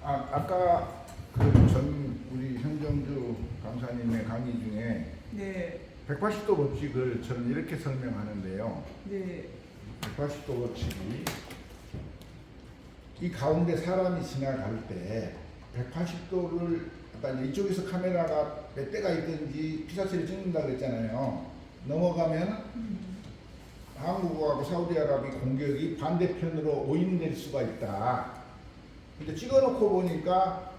아까 우리 현정주 강사님의 강의 중에 네. 180도 법칙을 저는 이렇게 설명하는데요. 네. 180도 법칙이 이 가운데 사람이 지나갈 때 180도를 아까 이쪽에서 카메라가 몇 대가 있든지 피사체를 찍는다 그랬잖아요. 넘어가면 한국하고 사우디아라비 공격이 반대편으로 오인될 수가 있다. 근데 찍어놓고 보니까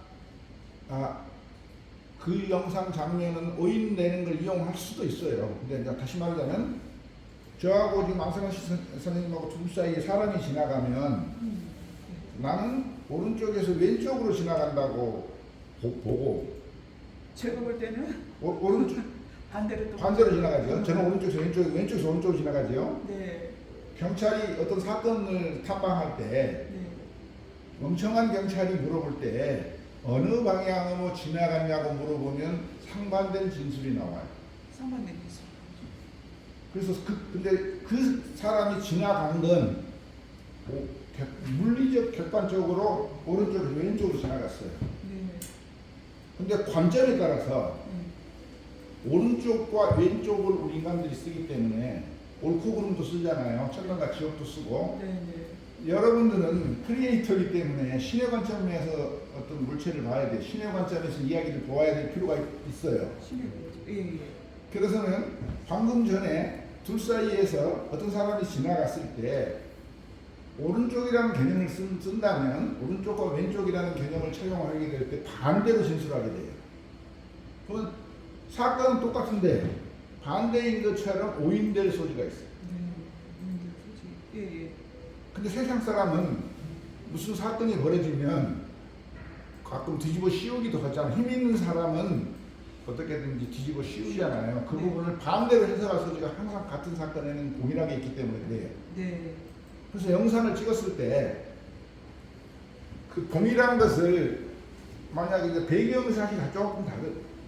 그 영상 장면은 오인되는 걸 이용할 수도 있어요. 근데 이제 다시 말하자면 저하고 지금 안선아 선생님하고 둘 사이에 사람이 지나가면 나는 오른쪽에서 왼쪽으로 지나간다고 보고 제가 볼 때는 오른쪽 반대로 지나가죠. 저는 오른쪽에서 왼쪽에서 오른쪽으로 지나가죠. 네. 경찰이 어떤 사건을 탐방할 때 네. 멍청한 경찰이 물어볼 때 어느 방향으로 지나갔냐고 물어보면 상반된 진술이 나와요. 상반된 기술. 그래서 근데 그 사람이 지나간 건 물리적 객관적으로 오른쪽에서 왼쪽으로 지나갔어요. 네. 근데 관점에 따라서 오른쪽과 왼쪽을 우리 인간들이 쓰기 때문에 옳고 그름도 쓰잖아요. 천간과 지역도 쓰고. 네. 네. 여러분들은 크리에이터이기 때문에 신의 관점에서 어떤 물체를 봐야 돼요. 신의 관점에서 이야기를 보아야 될 필요가 있어요. 예. 그래서는 방금 전에 둘 사이에서 어떤 사람이 지나갔을 때 오른쪽이라는 개념을 쓴다면 오른쪽과 왼쪽이라는 개념을 착용하게 될 때 반대로 진술하게 돼요. 그러면 사건은 똑같은데 반대인 것처럼 오인될 소지가 있어요. 예. 근데 세상 사람은 무슨 사건이 벌어지면 가끔 뒤집어 씌우기도 하잖아요. 힘 있는 사람은 어떻게든지 뒤집어 씌우잖아요. 그 부분을 반대로 해석할 소지가 항상 같은 사건에는 동일하게 있기 때문에 그래요. 네. 그래서 영상을 찍었을 때 그 동일한 것을 만약에 이제 배경사실이 조금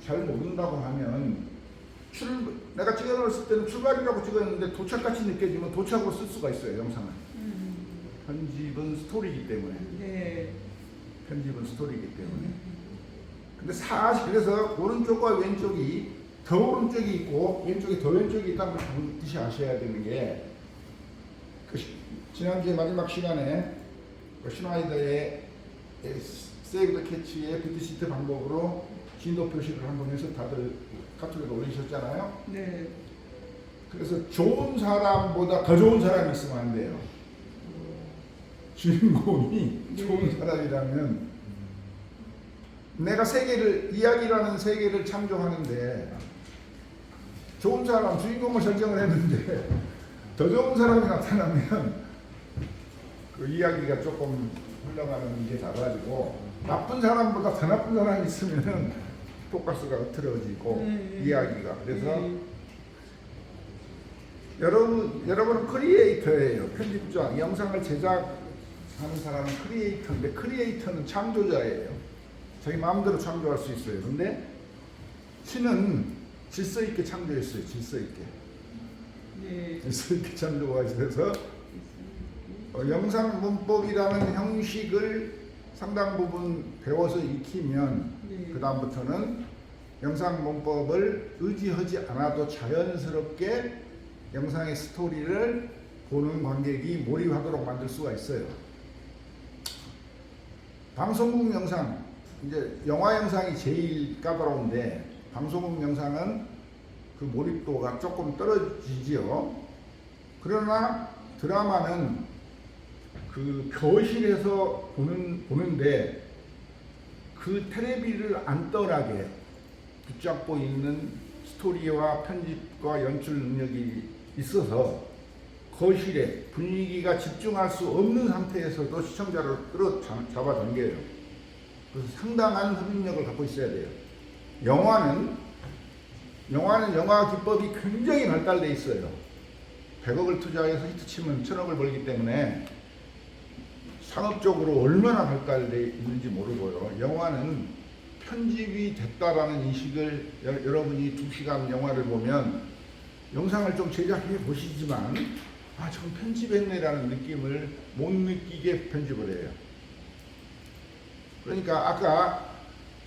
잘 모른다고 하면 내가 찍어놨을 때는 출발이라고 찍었는데 도착같이 느껴지면 도착으로 쓸 수가 있어요. 영상을. 편집은 스토리이기 때문에. 네. 편집은 스토리이기 때문에. 근데 사실 그래서 오른쪽과 왼쪽이 더 오른쪽이 있고 왼쪽이 더 왼쪽이 있다는 걸 반드시 아셔야 되는 게 지난주에 마지막 시간에 슈나이더의 세이브 더 캐치의 비트시트 방법으로 진도 표시를 한번 해서 다들 카톡에도 올리셨잖아요. 네. 그래서 좋은 사람보다 더 좋은 사람이 있으면 안 돼요. 주인공이 좋은 사람이라면 내가 이야기라는 세계를 창조하는데 좋은 사람, 주인공을 설정을 했는데 더 좋은 사람이 나타나면 그 이야기가 조금 흘러가는 게 나가지고 나쁜 사람보다 더 나쁜 사람이 있으면은 포커스가 흐트러지고 이야기가 그래서 여러분은 크리에이터예요. 편집자, 영상을 제작하는 사람은 크리에이터인데 크리에이터는 창조자예요. 자기 마음대로 창조할 수 있어요. 근데 신은 질서 있게 창조했어요. 질서 있게. 네. 질서 있게 창조가 있어서 영상 문법이라는 형식을 상당 부분 배워서 익히면 그 다음부터는 영상 문법을 의지하지 않아도 자연스럽게 영상의 스토리를 보는 관객이 몰입하도록 만들 수가 있어요. 방송국 영상, 이제 영화 영상이 제일 까다로운데 방송국 영상은 그 몰입도가 조금 떨어지지요. 그러나 드라마는 그 거실에서 보는데 그 텔레비를 안 떠나게 붙잡고 있는 스토리와 편집과 연출 능력이 있어서 거실에 분위기가 집중할 수 없는 상태에서도 시청자를 끌어잡아당겨요. 그래서 상당한 흡입력을 갖고 있어야 돼요. 영화는 영화 기법이 굉장히 발달되어 있어요. 100억을 투자해서 히트치면 1000억을 벌기 때문에 상업적으로 얼마나 발달되어 있는지 모르고요. 영화는 편집이 됐다라는 인식을 여러분이 2시간 영화를 보면 영상을 좀 제작해 보시지만 좀 편집했네라는 느낌을 못 느끼게 편집을 해요. 그러니까 아까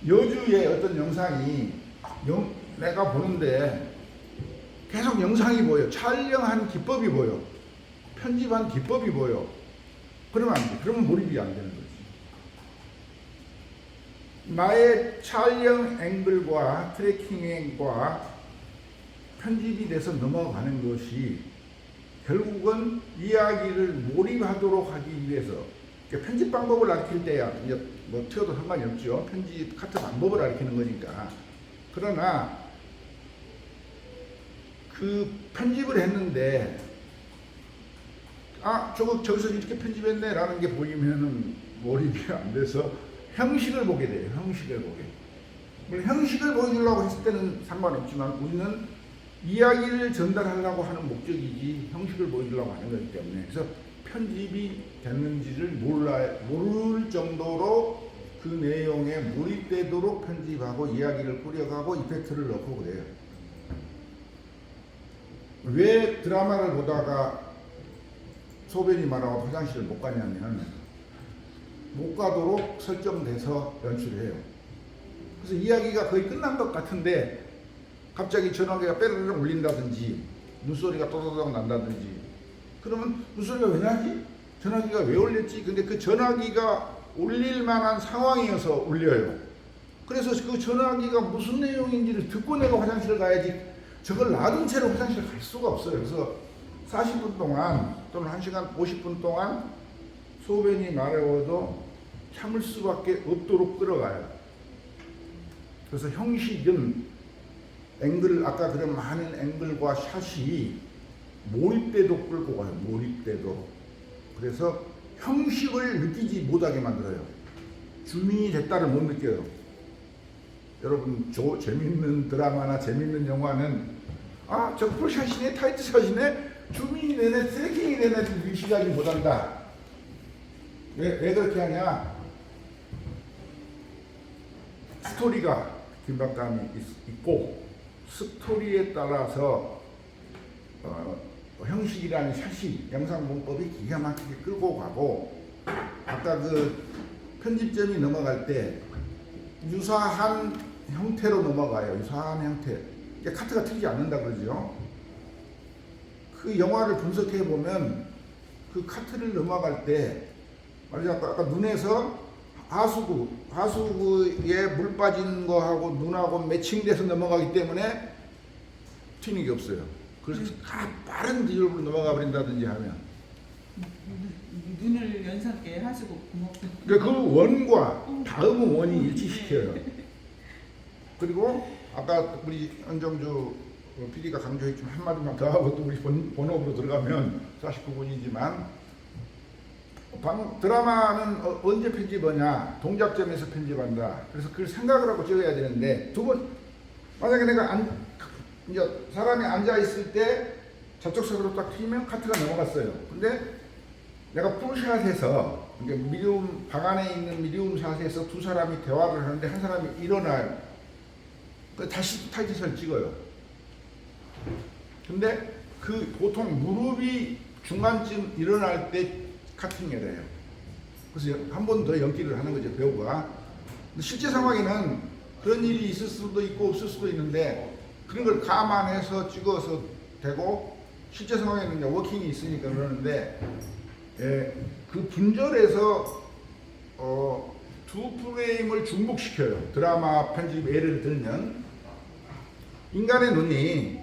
여주의 어떤 영상이 내가 보는데 계속 영상이 보여. 촬영한 기법이 보여. 편집한 기법이 보여. 그러면 안 돼. 그러면 몰입이 안 되는 거지. 나의 촬영 앵글과 트래킹과 편집이 돼서 넘어가는 것이 결국은 이야기를 몰입하도록 하기 위해서, 그러니까 편집 방법을 가르칠 때야 이제 뭐 튀어도 상관이 없죠. 편집 카트 방법을 가르치는 거니까. 그러나 그 편집을 했는데 저기서 이렇게 편집했네 라는 게 보이면은 몰입이 안 돼서 형식을 보게 돼요. 형식을 보게. 물론 형식을 보여주려고 했을 때는 상관없지만 우리는 이야기를 전달하려고 하는 목적이지 형식을 보여주려고 하는 거기 때문에, 그래서 편집이 됐는지를 모를 정도로 그 내용에 몰입되도록 편집하고 이야기를 꾸려가고 이펙트를 넣고 그래요. 왜 드라마를 보다가 소변이 말하고 화장실을 못 가냐면 못 가도록 설정돼서 연출해요. 그래서 이야기가 거의 끝난 것 같은데 갑자기 전화기가 빼르르 울린다든지 눈소리가 또도독 난다든지, 그러면 눈소리가 왜 나지? 전화기가 왜 울렸지? 근데 그 전화기가 울릴 만한 상황이어서 울려요. 그래서 그 전화기가 무슨 내용인지를 듣고 내가 화장실을 가야지, 저걸 놔둔 채로 화장실을 갈 수가 없어요. 그래서 40분 동안 또는 1시간 50분 동안 소변이 마려워도 참을 수밖에 없도록 끌어가요. 그래서 형식은 아까 그런 많은 앵글과 샷이 몰입되도록 끌고 가요. 몰입되도록. 그래서 형식을 느끼지 못하게 만들어요. 주민이 됐다를 못 느껴요. 여러분 재밌는 드라마나 재밌는 영화는 저 풀샷이네, 타이트 샷이네, 주민이 되네, 트래킹이 되네 위시하지 못한다. 왜 그렇게 하냐? 스토리가 긴박감이 있고 스토리에 따라서 형식이라는 샷이 영상 문법이 기가 막히게 끌고 가고, 아까 그 편집점이 넘어갈 때 유사한 형태로 넘어가요. 유사한 형태. 카트가 틀리지 않는다 그러죠. 그 영화를 분석해 보면 그 카트를 넘어갈 때 말하자면 아까 눈에서 하수구에 물 빠진 거하고 눈하고 매칭돼서 넘어가기 때문에 튀는 게 없어요. 그래서 빠른 디올로 넘어가 버린다든지 하면 눈을 연상케 하시고 고맙다. 그러니까 그 원과 다음 원이 일치시켜요. 그리고 아까 우리 안정주 PD가 강조했지만 한마디만 더 하고 또 우리 본업으로 들어가면 49분이지만 드라마는 언제 편집하냐? 동작점에서 편집한다. 그래서 그걸 생각을 하고 찍어야 되는데, 두 번 만약에 내가 이제 사람이 앉아 있을 때 저쪽 선으로 딱 튀면 카트가 넘어갔어요. 근데 내가 풀샷에서 미디움 방 안에 있는 미디움 샷에서 두 사람이 대화를 하는데 한 사람이 일어나요. 다시 타이트샷을 찍어요. 근데 그 보통 무릎이 중간쯤 일어날 때 카팅해야 돼요. 그래서 한 번 더 연기를 하는 거죠, 배우가. 근데 실제 상황에는 그런 일이 있을 수도 있고 없을 수도 있는데 그런 걸 감안해서 찍어서 되고, 실제 상황에는 이제 워킹이 있으니까 그러는데, 그 분절해서 두 프레임을 중복시켜요. 드라마 편집 예를 들면 인간의 눈이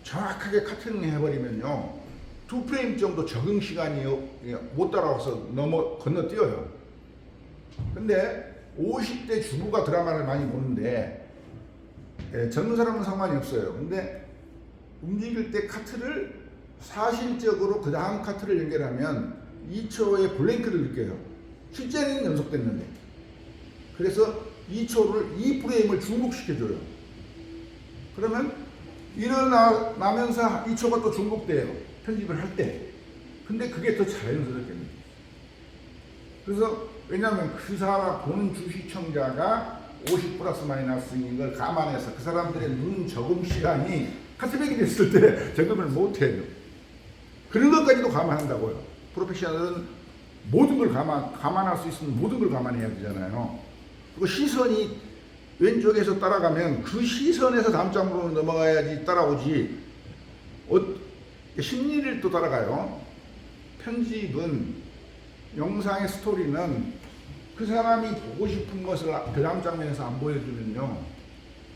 정확하게 카팅을 해버리면요, 두 프레임 정도 적응 시간이 못 따라와서 건너뛰어요. 근데 50대 주부가 드라마를 많이 보는데 젊은 사람은 상관이 없어요. 근데 움직일 때 카트를 사실적으로 그 다음 카트를 연결하면 2초의 블랭크를 느껴요. 실제는 연속됐는데. 그래서 2프레임을 중복시켜줘요. 그러면 일어나면서 2초가 또 중복돼요. 편집을 할 때. 근데 그게 더 자연스럽게 느껴요. 그래서 왜냐하면 그 사람 보는 주시청자가 50 플러스 마이너스인 걸 감안해서 그 사람들의 눈 적응 시간이 카트백이 됐을 때 적응을 못해요. 그런 것까지도 감안한다고요. 프로페셔널은 모든 걸 감안할 수 있으면 모든 걸 감안해야 되잖아요. 그리고 시선이 왼쪽에서 따라가면 그 시선에서 다음 장으로 넘어가야지 따라오지. 심리를 또 따라가요. 편집은 영상의 스토리는 그 사람이 보고 싶은 것을 그 다음 장면에서 안 보여주면요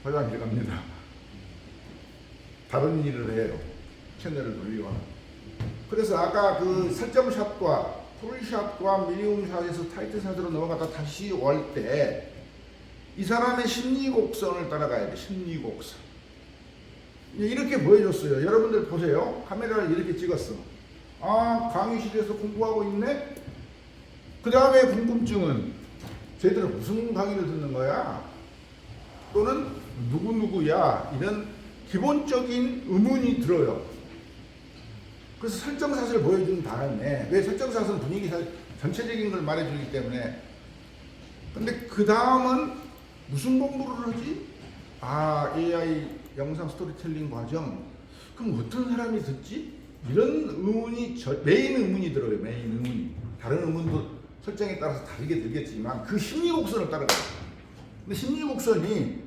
화장실 갑니다. 다른 일을 해요. 채널을 돌리거나. 그래서 아까 그 설정샷과 풀샷과 미디움샷에서 타이트샷으로 넘어갔다 다시 올 때 이 사람의 심리 곡선을 따라가야 돼. 심리 곡선. 이렇게 보여줬어요. 여러분들 보세요. 카메라를 이렇게 찍었어. 아, 강의실에서 공부하고 있네? 그 다음에 궁금증은 쟤들은 무슨 강의를 듣는 거야? 또는 누구누구야? 이런 기본적인 의문이 들어요. 그래서 설정샷을 보여준 다음에, 왜 설정샷은 분위기 전체적인 걸 말해주기 때문에. 근데 그 다음은 무슨 공부를 하지? 아, AI 영상 스토리텔링 과정. 그럼 어떤 사람이 듣지? 이런 의문이 메인 의문이 들어요. 메인 의문이. 다른 의문도 설정에 따라서 다르게 들겠지만 그 심리 곡선을 따라가요. 근데 심리 곡선이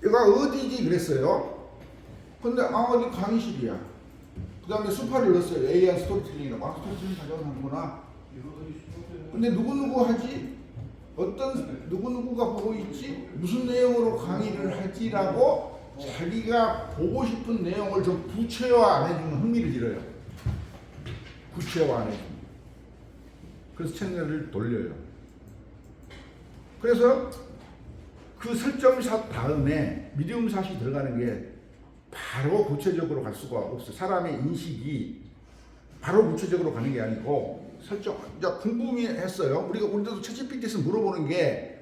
얘가 어디지 그랬어요. 근데 어디 강의실이야. 그 다음에 수파를 넣었어요. AI 스토리텔링이라고. 스토리텔링 가져가는구나. 근데 누구누구 하지? 어떤 누구누구가 보고 있지? 무슨 내용으로 강의를 하지라고 자기가 보고 싶은 내용을 좀 구체화 안 해주면 흥미를 잃어요. 구체화 안 해주면. 그래서 채널을 돌려요. 그래서 그 설정샷 다음에 미디움샷이 들어가는 게 바로 구체적으로 갈 수가 없어요. 사람의 인식이 바로 구체적으로 가는 게 아니고 설정, 이제 궁금했어요. 우리도 챗GPT에서 물어보는 게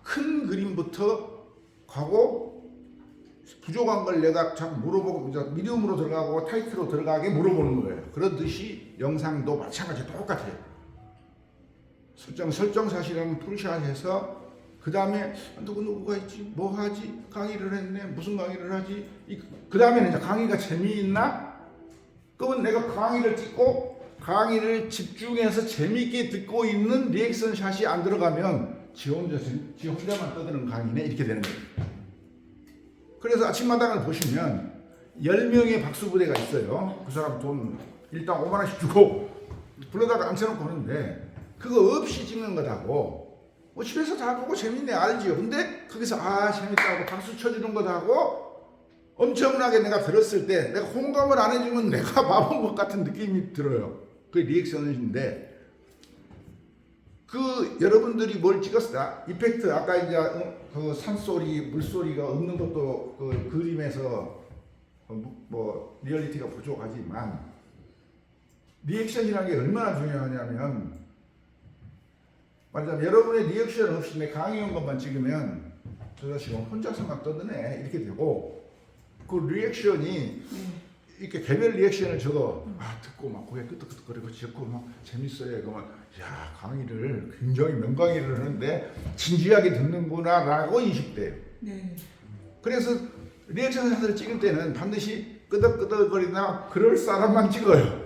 큰 그림부터 가고 부족한 걸 내가 자꾸 물어보고 이제 미디움으로 들어가고 타이트로 들어가게 물어보는 거예요. 그렇듯이 영상도 마찬가지 똑같아요. 설정샷이라는 풀샷해서 그 다음에 누구누구가 있지? 뭐 하지? 강의를 했네? 무슨 강의를 하지? 그 다음에는 이제 강의가 재미있나? 그러면 내가 강의를 찍고 강의를 집중해서 재미있게 듣고 있는 리액션 샷이 안 들어가면 지 혼자만 떠드는 강의네? 이렇게 되는 거예요. 그래서 아침마당을 보시면 10명의 박수부대가 있어요. 그 사람 돈 일단 5만 원씩 주고 불러다가 앉혀놓고 하는데 그거 없이 찍는 거다고. 뭐 집에서 다 보고 재밌네 알지요. 근데 거기서 아 재밌다고 박수 쳐주는 거다고 엄청나게 내가 들었을 때 내가 공감을 안 해주면 내가 바본 것 같은 느낌이 들어요. 그게 리액션인데 그 여러분들이 뭘 찍었다 이펙트 아까 이제 그 산소리 물소리가 없는 것도 그 그림에서 뭐 리얼리티가 부족하지만 리액션이라는 게 얼마나 중요하냐면 말하자면 여러분의 리액션 없이 내 강의 온 것만 찍으면 저 자식은 혼자서만 떠드네 이렇게 되고 그 리액션이 이렇게 개별 리액션을 적어 듣고 막 고개 끄덕끄덕거리고 적고 막 재밌어요. 그러면 야 강의를 굉장히 명강의를 하는데 진지하게 듣는구나라고 인식돼요. 네. 그래서 리액션 사진을 찍을 때는 반드시 끄덕끄덕거리나 그럴 사람만 찍어요.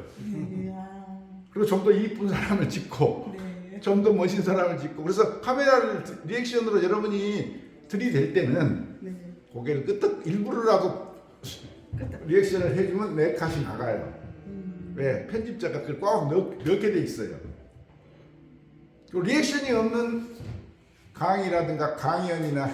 그리고 좀 더 이쁜 사람을 찍고 네. 좀 더 멋진 사람을 찍고 그래서 카메라를 리액션으로 여러분이 들이댈 때는 네. 고개를 끄덕 일부러라도 리액션을 해주면 내 컷이 나가요. 왜? 편집자가 그걸 꽉 넣게 돼 있어요. 리액션이 없는 강의라든가 강연이나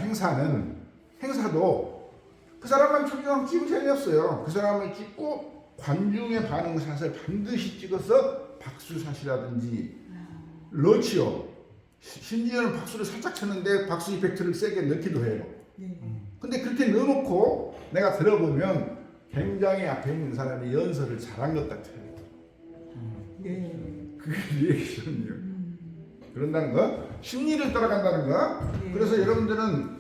행사도 그 사람만 출연하면 찍으면 재미없어요. 그 사람을 찍고 관중의 반응샷을 반드시 찍어서 박수샷이라든지 넣지요. 심지어는 박수를 살짝 쳤는데 박수 이펙트를 세게 넣기도 해요. 네. 근데 그렇게 넣어놓고 내가 들어보면 굉장히 앞에 있는 사람이 연설을 잘한 것 같아요. 네. 그게 리액션이에요. 그런다는 거, 심리를 따라간다는 거. 네. 그래서 여러분들은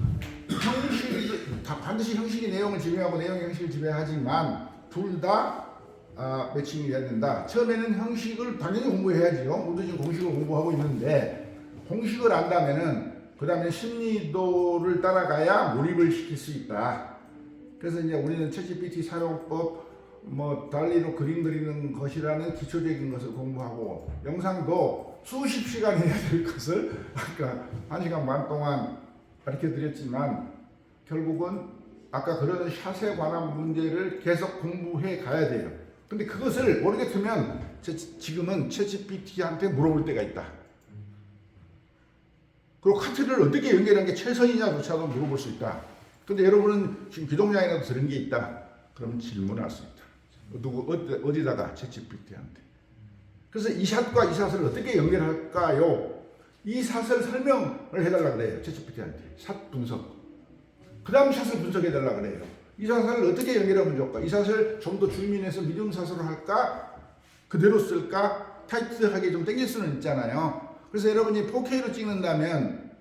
다 반드시 형식이 내용을 지배하고 내용이 형식을 지배하지만 둘 다 매칭이 돼야 된다. 처음에는 형식을 당연히 공부해야지요. 모두 지금 공식을 공부하고 있는데 공식을 안다면은 그 다음에 심리도를 따라가야 몰입을 시킬 수 있다. 그래서 이제 우리는 챗GPT 사용법, 뭐 달리로 그림 그리는 것이라는 기초적인 것을 공부하고 영상도 수십 시간 해야 될 것을 아까 1시간 반 동안 가르쳐 드렸지만 결국은 아까 그런 샷에 관한 문제를 계속 공부해 가야 돼요. 근데 그것을 모르겠으면 지금은 챗GPT한테 물어볼 때가 있다. 그리고 카트를 어떻게 연결한 게 최선이냐조차도 물어볼 수 있다. 근데 여러분은 지금 기동량이라도 들은 게 있다. 그러면 질문할 수 있다. 어디다가 챗GPT한테. 그래서 이 샷과 이 샷을 어떻게 연결할까요? 이 샷을 설명을 해달라 그래요. 챗GPT한테. 샷 분석. 그 다음 샷을 분석해달라 그래요. 이 샷을 어떻게 연결하면 좋을까? 이 샷을 좀 더 줄임해서 미디움 샷으로 할까? 그대로 쓸까? 타이트하게 좀 당길 수는 있잖아요. 그래서 여러분이 4K로 찍는다면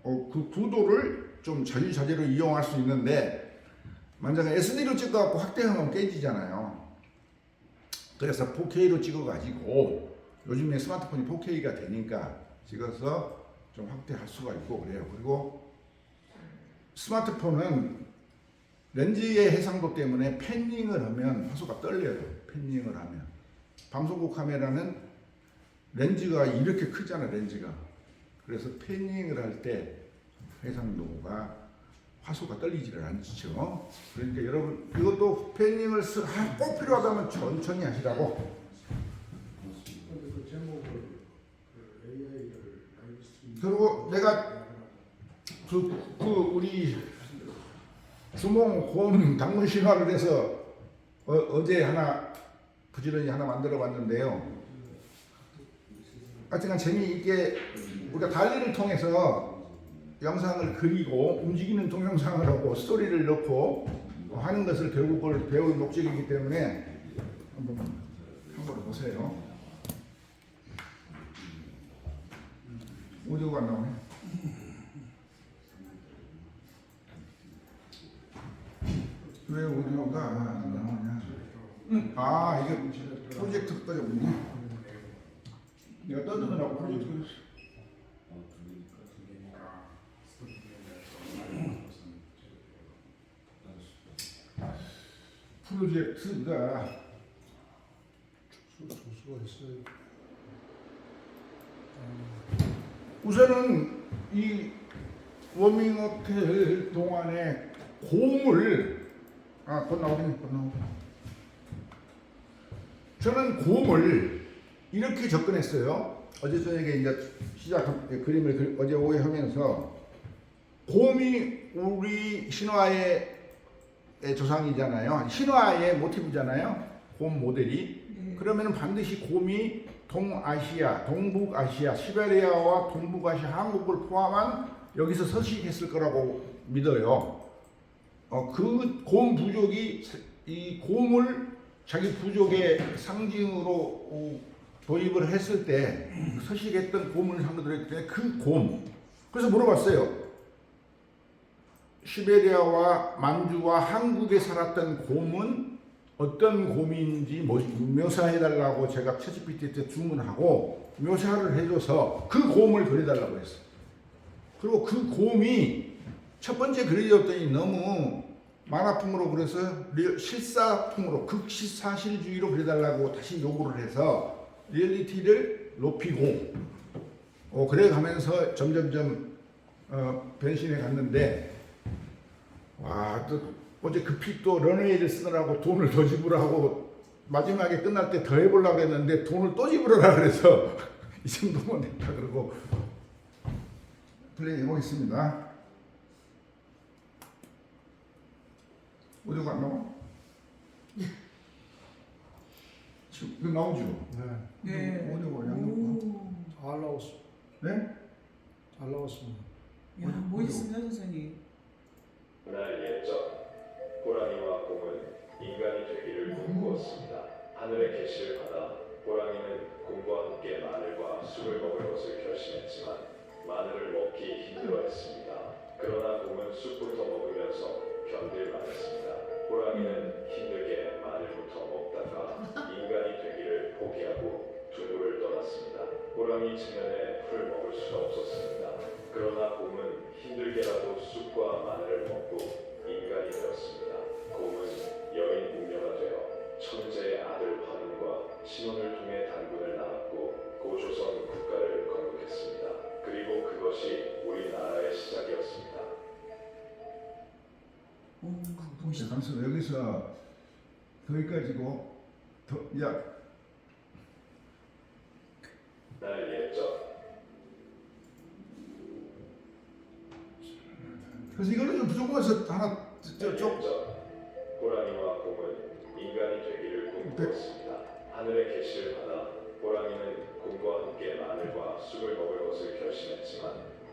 그 구도를 좀 자유자재로 이용할 수 있는데 만약에 SD로 찍어갖고 확대하면 깨지잖아요. 그래서 4K로 찍어가지고 요즘에 스마트폰이 4K가 되니까 찍어서 좀 확대할 수가 있고 그래요. 그리고 스마트폰은 렌즈의 해상도 때문에 패닝을 하면 화소가 떨려요. 패닝을 하면. 방송국 카메라는 렌즈가 이렇게 크잖아, 렌즈가. 그래서 패닝을 할 때 해상도가 화소가 떨리지를 않죠. 그러니까 여러분 이것도 패닝을 꼭 필요하다면 천천히 하시라고. 그리고 내가 우리 주몽 곰 당문 신화를 해서 어제 하나 부지런히 하나 만들어 봤는데요. 하여튼간 재미있게 우리가 달리를 통해서 영상을 그리고 움직이는 동영상을 하고 스토리를 넣고 하는 것을 결국 그걸 배울 목적이기 때문에 한번 보세요. 오디오가 안 나오네. 왜 오디오가 안 나오냐? 이게 프로젝트까지 없네. 내가 떠드느라고 프로젝트를. 프로젝트가 우선은 이 워밍업 될 동안에 곰을 곧 나오네. 저는 곰을 이렇게 접근했어요. 어제 저녁에 이제 그림을 어제 오후에 하면서 곰이 우리 신화의 조상이잖아요. 신화의 모티브잖아요. 곰 모델이. 그러면 반드시 곰이 동아시아, 동북아시아, 시베리아와 동북아시아, 한국을 포함한 여기서 서식했을 거라고 믿어요. 그 곰 부족이 이 곰을 자기 부족의 상징으로 도입을 했을 때 서식했던 곰을 상대로 했기 때문에 그 곰. 그래서 물어봤어요. 시베리아와 만주와 한국에 살았던 곰은 어떤 곰인지 묘사해달라고 제가 챗GPT한테 주문하고 묘사를 해줘서 그 곰을 그려달라고 했어요. 그리고 그 곰이 첫 번째 그려졌더니 너무 만화풍으로 그래서 실사풍으로 극시사실주의로 그려달라고 다시 요구를 해서 리얼리티를 높이고 그래 가면서 점점점 변신해 갔는데 또 어제 급히 또 런웨이를 쓰느라고 돈을 더 지불하고 마지막에 끝날 때 더 해보려고 했는데 돈을 또 지불하라 그래서 이 정도면 됐다 그러고 플레이 해보겠습니다. 오디오가 안 나와? 지금 이거 나오죠? 네. 오디오가 안 나와? 잘 나왔어. 네? 잘 나왔습니다. 야, 멋있습니다, 선생님. 날 옛적 호랑이와 곰은 인간이 되기를 꿈꾸었습니다. 하늘의 계시를 받아 호랑이는 곰과 함께 마늘과 쑥을 먹을 것을 결심했지만 마늘을 먹기 힘들어했습니다. 그러나 곰은 쑥부터 먹으면서 견딜 만했습니다. 호랑이는 힘들게 마늘부터 먹다가 인간이 되기를 포기하고 둥굴을 떠났습니다. 호랑이 측면에 풀을 먹을 수가 없었습니다. 그러나 곰은 힘들게라도 쑥과 마늘을 먹고 인간이 되었습니다. 곰은 여인 공녀가 되어 천재의 아들 환웅과 신혼을 통해 단군을 낳았고 고조선 국가를 건국했습니다. 그리고 그것이 우리나라의 시작이었습니다. 오, 멋있다. 잠시 여기서 거기까지고 야 날 예정. 그래서 이거는 좀 부족해서 하나 좀 호랑이와 곰은 인간이 되기를 꿈꾸었습니다. 하늘의 계시를 받아 호랑이는 곰과 함께 마늘과 쑥을 먹을 것을 결심했지만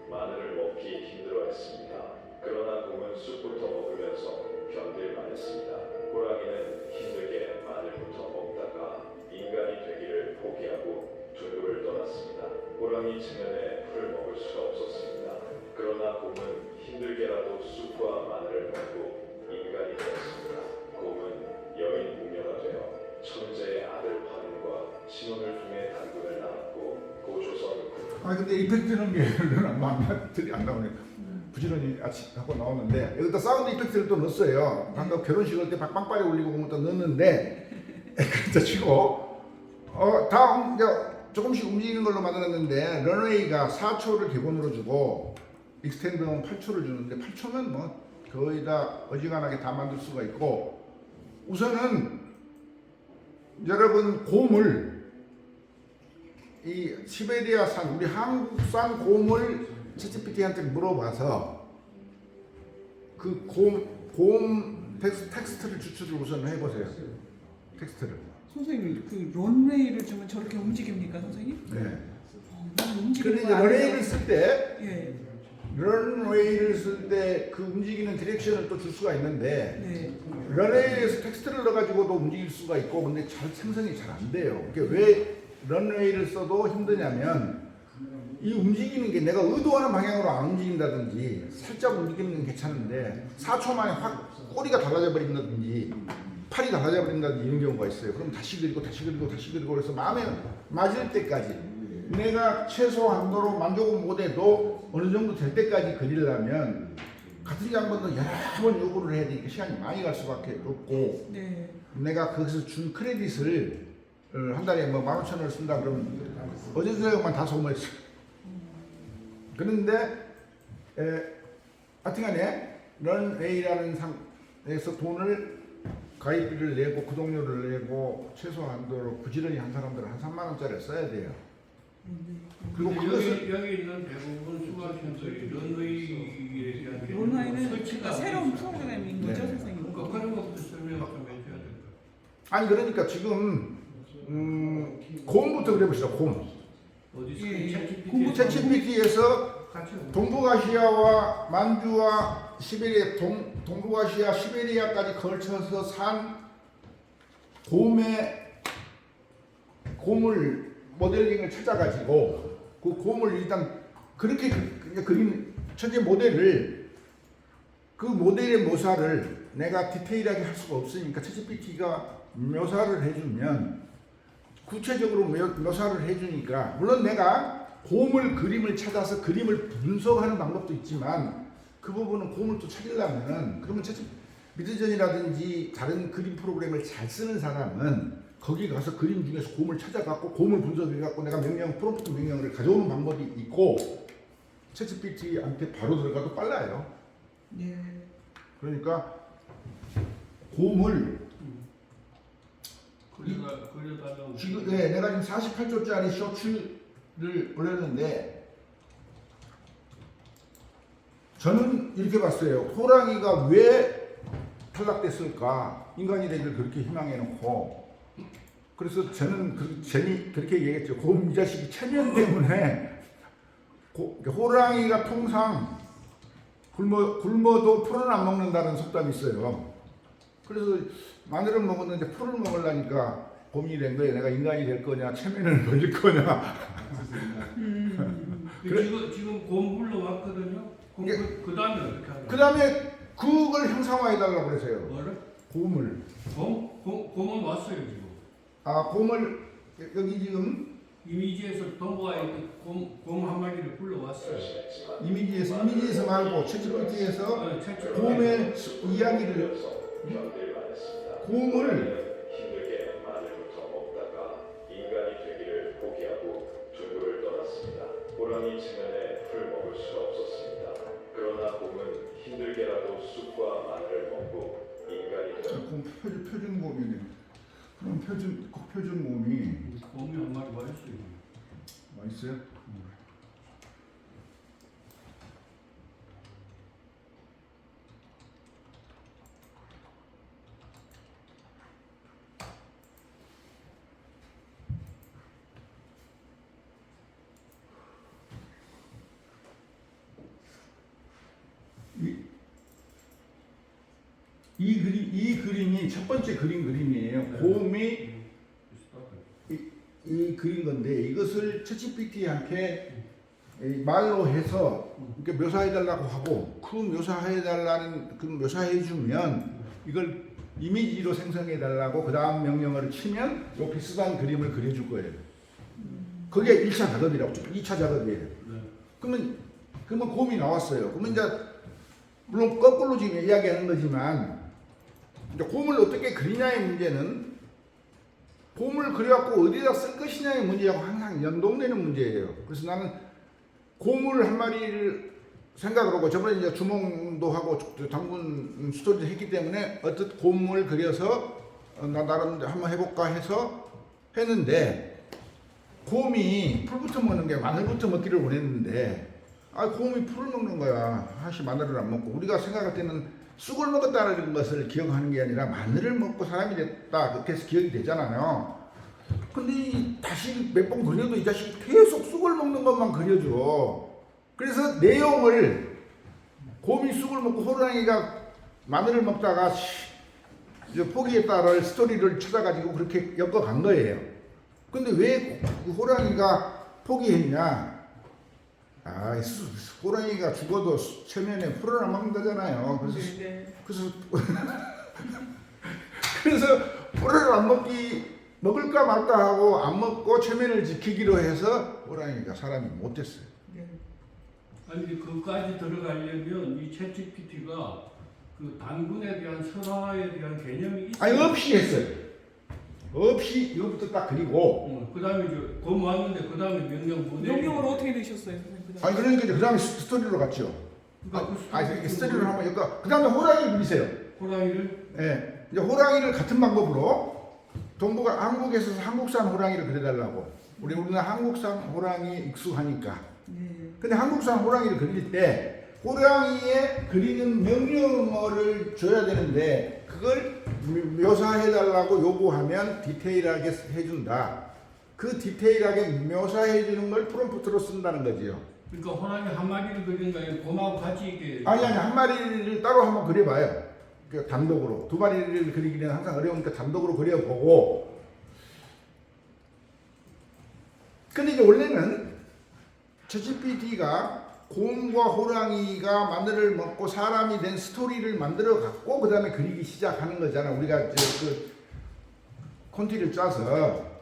마늘을 먹기 힘들어했습니다. 그러나 곰은 쑥부터 먹으면서 견딜만 했습니다. 호랑이는 힘들게 마늘부터 먹다가 인간이 되기를 포기하고 둥글을 떠났습니다. 호랑이 체면에 풀을 먹을 수가 없었습니다. 그러나 곰은 힘들게라도 쑥과 마늘을 먹고 인간이 되었습니다. 곰은 여인 무녀가 되어 천재의 아들 환웅과 신혼을 통해 단군을 낳았고 고조선 국. 아 근데 이펙트는 게 마음들이 안 나오네. 부지런히 하고 나오는데 여기다 사운드 이펙트를 또 넣었어요. 방금 결혼식 할 때 빵빵빠리 올리고 그런 것도 넣었는데 그렇다 치고 다음 이제 조금씩 움직이는 걸로 만들었는데 런웨이가 4초를 기본으로 주고 익스텐드는 8초를 주는데 8초면 뭐 거의 다 어지간하게 다 만들 수가 있고 우선은 여러분 곰을 이 시베리아산 우리 한국산 곰을 챗GPT한테 물어봐서 그 곰 텍스트를 추출을 우선 해보세요. 텍스트를. 선생님 그 런웨이를 주면 저렇게 움직입니까 선생님? 네. 난 움직이는 그런데 거 이제 안 런웨이를 해요. 쓸 때 예. 런웨이를 쓸 때 그 움직이는 디렉션을 또 줄 수가 있는데 네. 런웨이에서 텍스트를 넣어가지고도 움직일 수가 있고 근데 잘 생성이 잘 안 돼요. 그게 왜 런웨이를 써도 힘드냐면 이 움직이는 게 내가 의도하는 방향으로 안 움직인다든지 살짝 움직이는 건 괜찮은데 4초 만에 확 꼬리가 달라져 버린다든지 팔이 달라져 버린다든지 이런 경우가 있어요. 그럼 다시 그리고 다시 그리고 다시 그리고 그래서 마음에 맞을 때까지 내가 최소한도로 만족은 못해도 어느 정도 될 때까지 그리려면 같은 게 한 번 더 여러 번 요구를 해야 되니까 시간이 많이 갈 수밖에 없고 네. 내가 거기서 준 크레딧을 한 달에 뭐 15,000원을 쓴다 그러면 어제저녁만 다 소모했어요. 그런데 하여튼간에 런웨이라는 상에서 돈을 가입비를 내고 구독료를 내고 최소한도로 부지런히 한 사람들은 한 3만 원짜리를 써야 돼요. 그리고 근데 그것을 여기 있는 대부분 수강생들이 런웨이에 대한 런웨이는 설치가 그러니까 새로운 프로그램인 거죠 네. 선생님? 그러니까 그런 것도 설명 좀 해줘야 될까? 아니 그러니까 지금 곰부터 그려봅시다. 곰. 어디서 예, 챗GPT에서 같이 동북아시아와 만주와 시베리아 동북아시아 시베리아까지 걸쳐서 산 곰을 모델링을 찾아가지고 그 곰을 일단 그렇게 그린 천재 모델을 그 모델의 묘사를 내가 디테일하게 할 수가 없으니까 챗GPT가 묘사를 해주면 구체적으로 묘사를 해주니까 물론 내가 곰을 그림을 찾아서 그림을 분석하는 방법도 있지만 그 부분은 곰을 또 찾으려면은 그러면 미드전이라든지 다른 그림 프로그램을 잘 쓰는 사람은 거기 가서 그림 중에서 곰을 찾아갖고 곰을 분석해갖고 내가 프롬프트 명령을 가져오는 방법이 있고 챗GPT한테 바로 들어가도 빨라요. 네. 그러니까 곰을 그려달라고 지금 내가 지금 48초짜리 쇼츠를 올렸는데 저는 이렇게 봤어요. 호랑이가 왜 탈락됐을까? 인간이 되기를 그렇게 희망해놓고 그래서 저는 그렇게 얘기했죠. 곰 이 자식이 체면 때문에 호랑이가 통상 굶어도 풀은 안 먹는다는 속담이 있어요. 그래서 마늘을 먹었는데 풀을 먹으려니까 고민이 된 거예요. 내가 인간이 될 거냐, 체면을 벌릴 거냐. 그래. 지금 곰불러 왔거든요. 그 다음에 어떻게 하냐? 그 다음에 그걸 형상화해달라고 그래서요. 뭐를? 곰을. 곰은 왔어요 지금. 곰을 여기 지금 이미지에서 동부아에 곰 한 마리를 불러왔어요. 이미지에서 말고 챗GPT에서 곰의 이야기를 곰을 힘들게 마늘부터 먹다가 인간이 되기를 포기하고 호랑이 체면에 풀 먹을 수 없었습니다. 그러나 곰은 힘들게라도 쑥과 마늘을 먹고 인간이 된 표준 곰이네. 그럼 표준 곰이 곰이 한 마리 맛있어요. 맛있어요? 이 그림이 첫 번째 그림이에요. 네. 곰이 이 그린 건데 이것을 챗GPT한테 말로 해서 이렇게 묘사해달라고 하고 그 묘사해달라는 그 묘사해주면 이걸 이미지로 생성해달라고 그 다음 명령어를 치면 요 비슷한 그림을 그려줄 거예요. 그게 1차 작업이라고 2차 작업이에요. 네. 그러면 곰이 나왔어요. 그러면 이제 물론 거꾸로 지금 이야기하는 거지만 이제 곰을 어떻게 그리냐의 문제는 곰을 그려갖고 어디다 쓸 것이냐의 문제하고 항상 연동되는 문제예요. 그래서 나는 곰을 한 마리를 생각을 하고 저번에 이제 주몽도 하고 당군 스토리를 했기 때문에 어떤 곰을 그려서 나 나름 한번 해볼까 해서 했는데 곰이 풀부터 먹는 게 마늘부터 먹기를 원했는데 곰이 풀을 먹는 거야. 사실 마늘을 안 먹고 우리가 생각할 때는 쑥을 먹었다는 것을 기억하는 게 아니라 마늘을 먹고 사람이 됐다 그렇게 해서 기억이 되잖아요. 근데 다시 몇 번 그려도 이 자식이 계속 쑥을 먹는 것만 그려줘. 그래서 내용을 곰이 쑥을 먹고 호랑이가 마늘을 먹다가 이제 포기했다를 스토리를 찾아가지고 그렇게 엮어간 거예요. 근데 왜 그 호랑이가 포기했냐? 호랑이가 죽어도 체면에 풀을 안 먹는다잖아요. 그래서 풀을 안 먹을까 말까 하고 안 먹고 체면을 지키기로 해서 호랑이가 사람이 못 됐어요. 네. 아니 그까지 들어가려면 이 챗GPT가 그 단군에 대한 설화에 대한 개념이 있어요. 없이 했어요. 없이 이것부터 딱 그리고 그다음에 이제 곰 왔는데 그다음에 명령 보내. 명령을 어떻게 내셨어요, 선생님? 그다음에? 그러니까 이제 그 다음에 스토리로 갔죠. 그러니까 스토리를 한번 그 다음에 호랑이를 그리세요. 호랑이를 예, 이제 호랑이를 같은 방법으로 한국에서 한국산 호랑이를 그려달라고. 우리는 한국산 호랑이 익숙하니까. 네. 근데 한국산 호랑이를 그릴 때 호랑이에 그리는 명령어를 줘야 되는데 그걸 묘사해달라고 요구하면 디테일하게 해준다. 그 디테일하게 묘사해주는 걸 프롬프트로 쓴다는 거지요. 그러니까 호랑이 한 마리를 그리는 거 아니고 곰하고 같이 이렇게. 아니 한 마리를 따로 한번 그려봐요. 그 단독으로. 두 마리를 그리기는 항상 어려우니까 단독으로 그려보고. 근데 이제 원래는 챗GPT가 곰과 호랑이가 마늘을 먹고 사람이 된 스토리를 만들어 갖고 그 다음에 그리기 시작하는 거잖아. 우리가 그 콘티를 짜서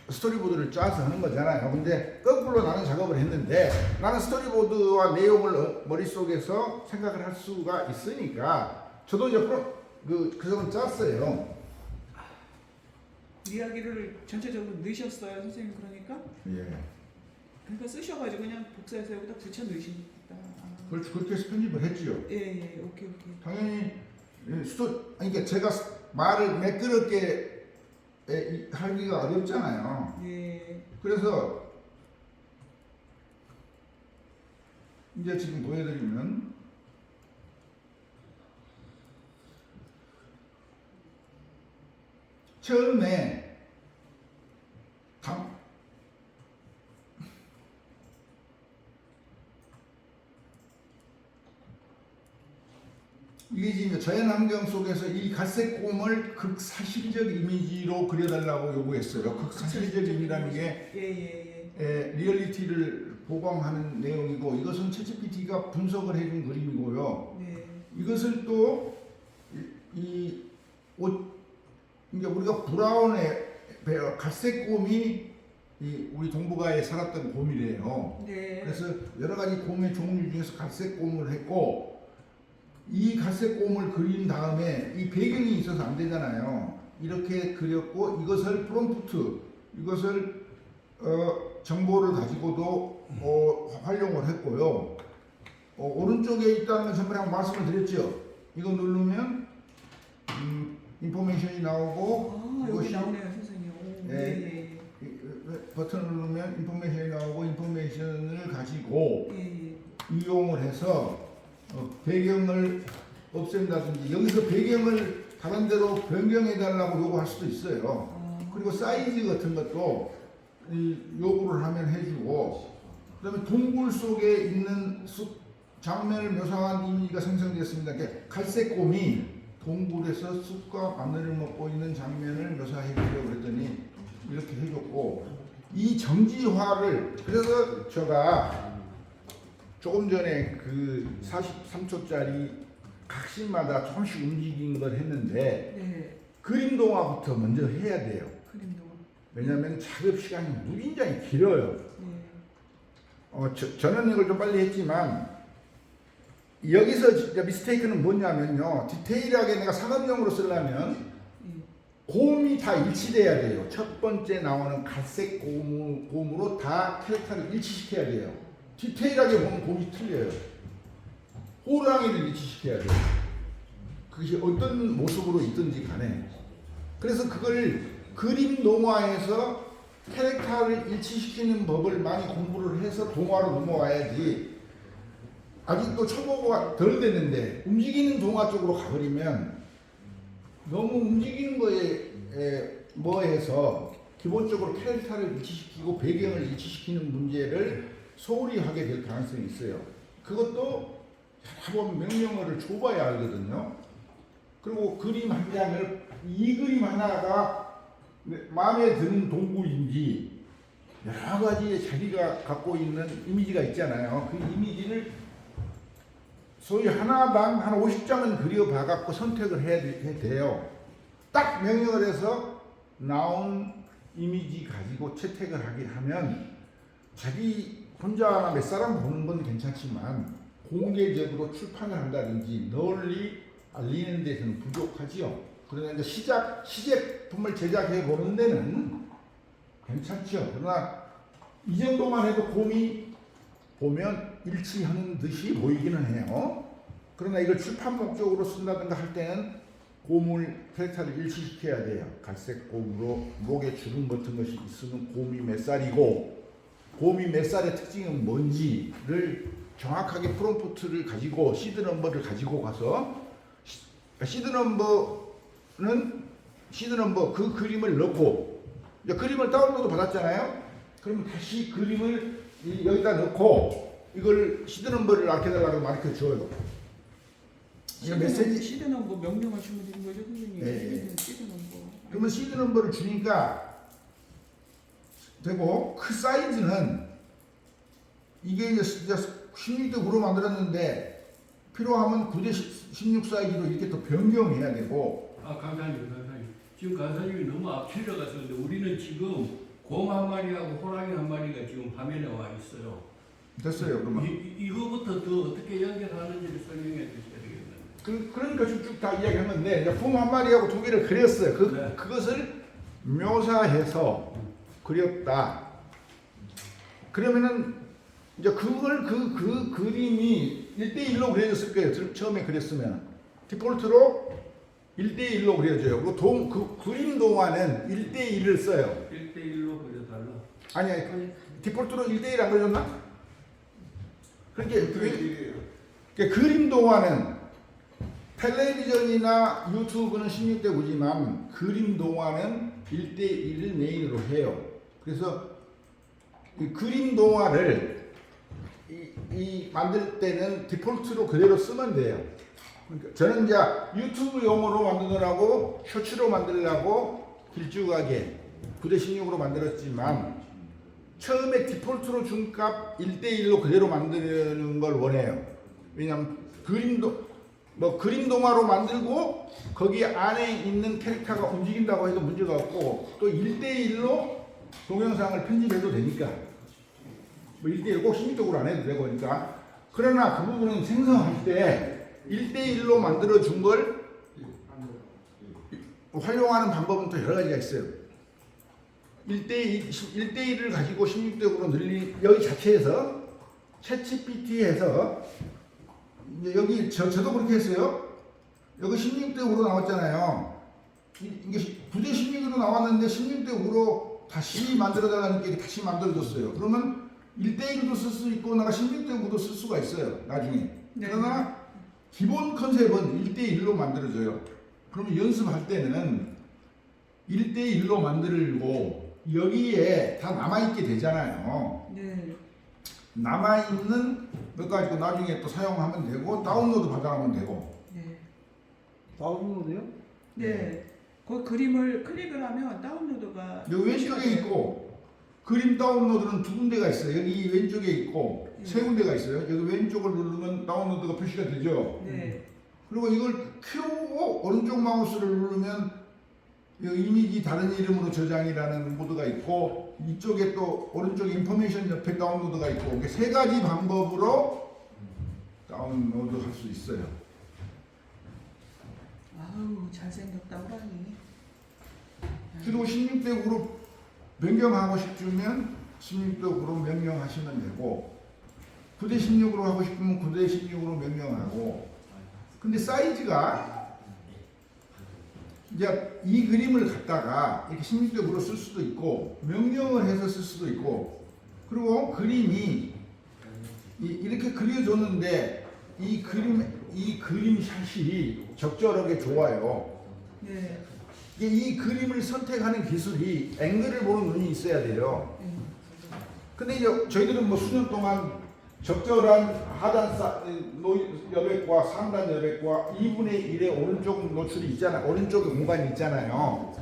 스토리보드를 짜서 하는 거잖아요. 근데 거꾸로 나는 작업을 했는데 나는 스토리보드와 내용을 머릿속에서 생각을 할 수가 있으니까 저도 이제 그성은 짰어요. 이야기를 전체적으로 넣으셨어요, 선생님. 그러니까 쓰셔가지고 그냥 복사해서 여기다 붙여 넣으십니다. 그렇게 해서 편집을 했지요. 예, 오케이. 당연히 그러니까 제가 말을 매끄럽게 하기가 어렵잖아요. 예. 그래서 이제 지금 보여드리면 처음에 이게 지금 자연환경 속에서 이 갈색곰을 극사실적 이미지로 그려달라고 요구했어요. 극사실적 이미지라는 게 리얼리티를 보강하는 내용이고 이것은 챗GPT가 분석을 해준 그림이고요. 네. 이것을 또 그러니까 우리가 브라운의 갈색곰이 우리 동북아에 살았던 곰이래요. 네. 그래서 여러 가지 곰의 종류 중에서 갈색곰을 했고 이 갈색곰을 그린 다음에 이 배경이 있어서 안 되잖아요. 이렇게 그렸고 이것을 프롬프트 이것을 정보를 가지고도 활용을 했고요. 오른쪽에 있다는 건 전부 한번 말씀을 드렸죠. 이거 누르면 인포메이션이 나오고 아, 여기 나오네요, 선생님. 오, 네. 네. 버튼을 누르면 인포메이션이 나오고 인포메이션을 가지고 예. 이용을 해서 배경을 없앤다든지 여기서 배경을 다른 데로 변경해 달라고 요구할 수도 있어요. 그리고 사이즈 같은 것도 요구를 하면 해주고, 그다음에 동굴 속에 있는 숲 장면을 묘사한 이미지가 생성되었습니다. 갈색 곰이 동굴에서 숲과 마늘을 먹고 있는 장면을 묘사해 주려고 그랬더니 이렇게 해줬고, 이 정지화를 그래서 제가 조금 전에 그 43초짜리 각신마다 조금씩 움직이는 걸 했는데 네. 그림 동화부터 먼저 해야 돼요. 그림도. 왜냐하면 작업 시간이 무진장이 길어요. 네. 저는 이걸 좀 빨리 했지만 여기서 진짜 미스테이크는 뭐냐면요. 디테일하게 내가 상업용으로 쓰려면 곰이 다 일치돼야 돼요. 첫 번째 나오는 갈색 곰으로 다 캐릭터를 일치시켜야 돼요. 디테일하게 보면 곰이 틀려요. 호랑이를 일치시켜야 돼요. 그것이 어떤 모습으로 있든지 간에. 그래서 그걸 그림 동화에서 캐릭터를 일치시키는 법을 많이 공부를 해서 동화로 넘어와야지. 아직도 초보가 덜 됐는데 움직이는 동화 쪽으로 가버리면 너무 움직이는 거에 뭐해서 기본적으로 캐릭터를 일치시키고 배경을 일치시키는 문제를 소홀히 하게 될 가능성이 있어요. 그것도 여러 번 명령어를 줘봐야 알거든요. 그리고 그림 한 장을 이 그림 하나가 마음에 드는 동굴인지 여러 가지의 자기가 갖고 있는 이미지가 있잖아요. 그 이미지를 소위 하나당 한 50장은 그려봐 갖고 선택을 해야 돼요. 딱 명령을 해서 나온 이미지 가지고 채택을 하게 하면 자기 혼자나 몇 사람 보는 건 괜찮지만 공개적으로 출판을 한다든지 널리 알리는 데서는 부족하지요. 그러나 이제 시제품을 제작해 보는 데는 괜찮죠. 그러나 이 정도만 해도 곰이 보면 일치하는 듯이 보이기는 해요. 그러나 이걸 출판 목적으로 쓴다든가 할 때는 곰을 캐릭터를 일치시켜야 돼요. 갈색 곰으로 목에 주름 같은 것이 있으면 곰이 몇 살이고 곰이 몇 살의 특징은 뭔지를 정확하게 프롬프트를 가지고 시드 넘버를 가지고 가서 시드 넘버 그 그림을 넣고 이제 그림을 다운로드 받았잖아요. 그러면 다시 그림을 여기다 넣고 이걸 시드 넘버를 알려달라고 가르쳐 줘요. 메시지 시드 넘버 명령을 주면 되는 거죠, 선생님? 네. 시드 넘버. 그러면 시드 넘버를 주니까 되고 그 사이즈는 이게 이제 16대 9로 만들었는데 필요하면 9대 16 사이즈로 이렇게 또 변경해야 되고. 강사님. 지금 강사님이 너무 앞질러가서 근데 우리는 지금 곰 한 마리하고 호랑이 한 마리가 지금 화면에 와 있어요. 됐어요. 그러면 이거부터 더 어떻게 연결하는지를 설명해 주셔야 되겠네요. 그러니까 쭉쭉 다 이야기했는데 이제 곰 한 마리하고 두 개를 그렸어요. 그것을 묘사해서 그렸다. 그러면은 이제 그걸 그 그림이 1대1로 그려졌을 거예요. 처음에 그렸으면 디폴트로 1대1로 그려져요. 그리고 그 그림 동화는 1대1을 써요. 1대1로 그려달라. 아니 디폴트로 1대1 안 그려졌나? 그러니까 그림 동화는 텔레비전이나 유튜브는 16대 9지만 그림 동화는 1대1을 메인으로 해요. 그래서 이 그림 동화를 만들 때는 디폴트로 그대로 쓰면 돼요. 그러니까 저는 이제 유튜브용으로 만드느라고 쇼츠로 만들려고 길쭉하게 9대 16으로 만들었지만 처음에 디폴트로 준 값 1대1로 그대로 만드는 걸 원해요. 왜냐하면 그림 동화로 만들고 거기 안에 있는 캐릭터가 움직인다고 해도 문제가 없고 또 1대1로 동영상을 편집해도 되니까 1대1 꼭 심리적으로 안 해도 되고 그러니까. 그러나 그 부분은 생성할 때 1대1로 만들어 준 걸 활용하는 방법은 또 여러 가지가 있어요. 1대1을 가지고 16대 5로 늘린 여기 자체에서 챗GPT에서 여기 저도 그렇게 했어요. 여기 16대 5로 나왔잖아요. 이게 9대 16으로 나왔는데 16대 5로 다시 만들어달라니까 다시 만들어줬어요. 그러면 1대1도 쓸 수 있고 내가 16대 5도 쓸 수가 있어요. 나중에. 네. 그러나 기본 컨셉은 1대1로 만들어줘요. 그러면 연습할 때는 1대1로 만들고 여기에 다 남아있게 되잖아요. 네. 남아있는 것 가지고 나중에 또 사용하면 되고 다운로드 받아가면 되고. 네. 다운로드요? 네. 그 그림을 클릭을 하면 다운로드가 여기 왼쪽에 있고 그림 다운로드는 두 군데가 있어요. 여기 왼쪽에 있고 세 군데가 있어요. 여기 왼쪽을 누르면 다운로드가 표시가 되죠. 네. 그리고 이걸 키우고 오른쪽 마우스를 누르면 이 이미지 다른 이름으로 저장이라는 모드가 있고 이쪽에 또 오른쪽 인포메이션 옆에 다운로드가 있고 이렇게 세 가지 방법으로 다운로드 할 수 있어요. 아우 잘생겼다 호랑이. 그리고 16대 9로 변경하고 싶으면 16대 9로 명령하시면 되고 9대 16으로 하고 싶으면 9대 16으로 명령하고 근데 사이즈가 이제 이 그림을 갖다가 이렇게 16대 9로 쓸 수도 있고 명령을 해서 쓸 수도 있고 그리고 그림이 이렇게 그려줬는데 이 그림 샷이 적절하게 좋아요. 네. 이 그림을 선택하는 기술이 앵글을 보는 눈이 있어야 돼요. 근데 이제 저희들은 뭐 수년 동안 적절한 하단 여백과 상단 여백과 2분의 1의 오른쪽 노출이 있잖아요. 오른쪽에 공간이 있잖아요.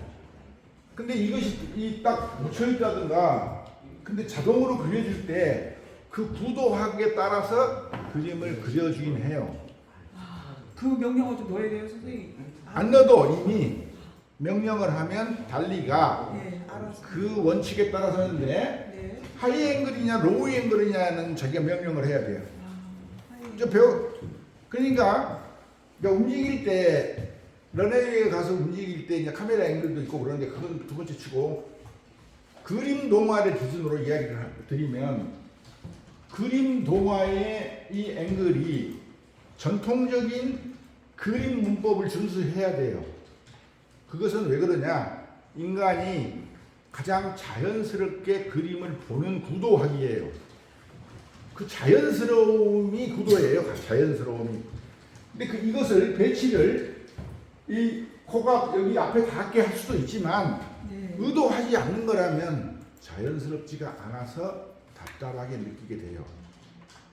근데 이것이 딱 묻혀 있다든가 근데 자동으로 그려줄 때 그 구도하기에 따라서 그림을 그려주긴 해요. 그 명령어 좀 넣어야 돼요 선생님. 안 넣어도 이미 명령을 하면 달리가 네. 알았어. 그 원칙에 따라서 하는데 네. 하이 앵글이냐 로우 앵글이냐는 자기가 명령을 해야 돼요. 하이. 이제 그러니까 움직일 때 런웨이에 가서 움직일 때 이제 카메라 앵글도 있고 그러는데 그건 두 번째 치고 그림 동화를 기준으로 이야기를 드리면 그림 동화의 이 앵글이 전통적인 그림 문법을 준수해야 돼요. 그것은 왜 그러냐? 인간이 가장 자연스럽게 그림을 보는 구도하기예요. 그 자연스러움이 구도예요. 자연스러움이. 근데 이것을 배치를 이 코가 여기 앞에 닿게 할 수도 있지만 네. 의도하지 않는 거라면 자연스럽지가 않아서 답답하게 느끼게 돼요.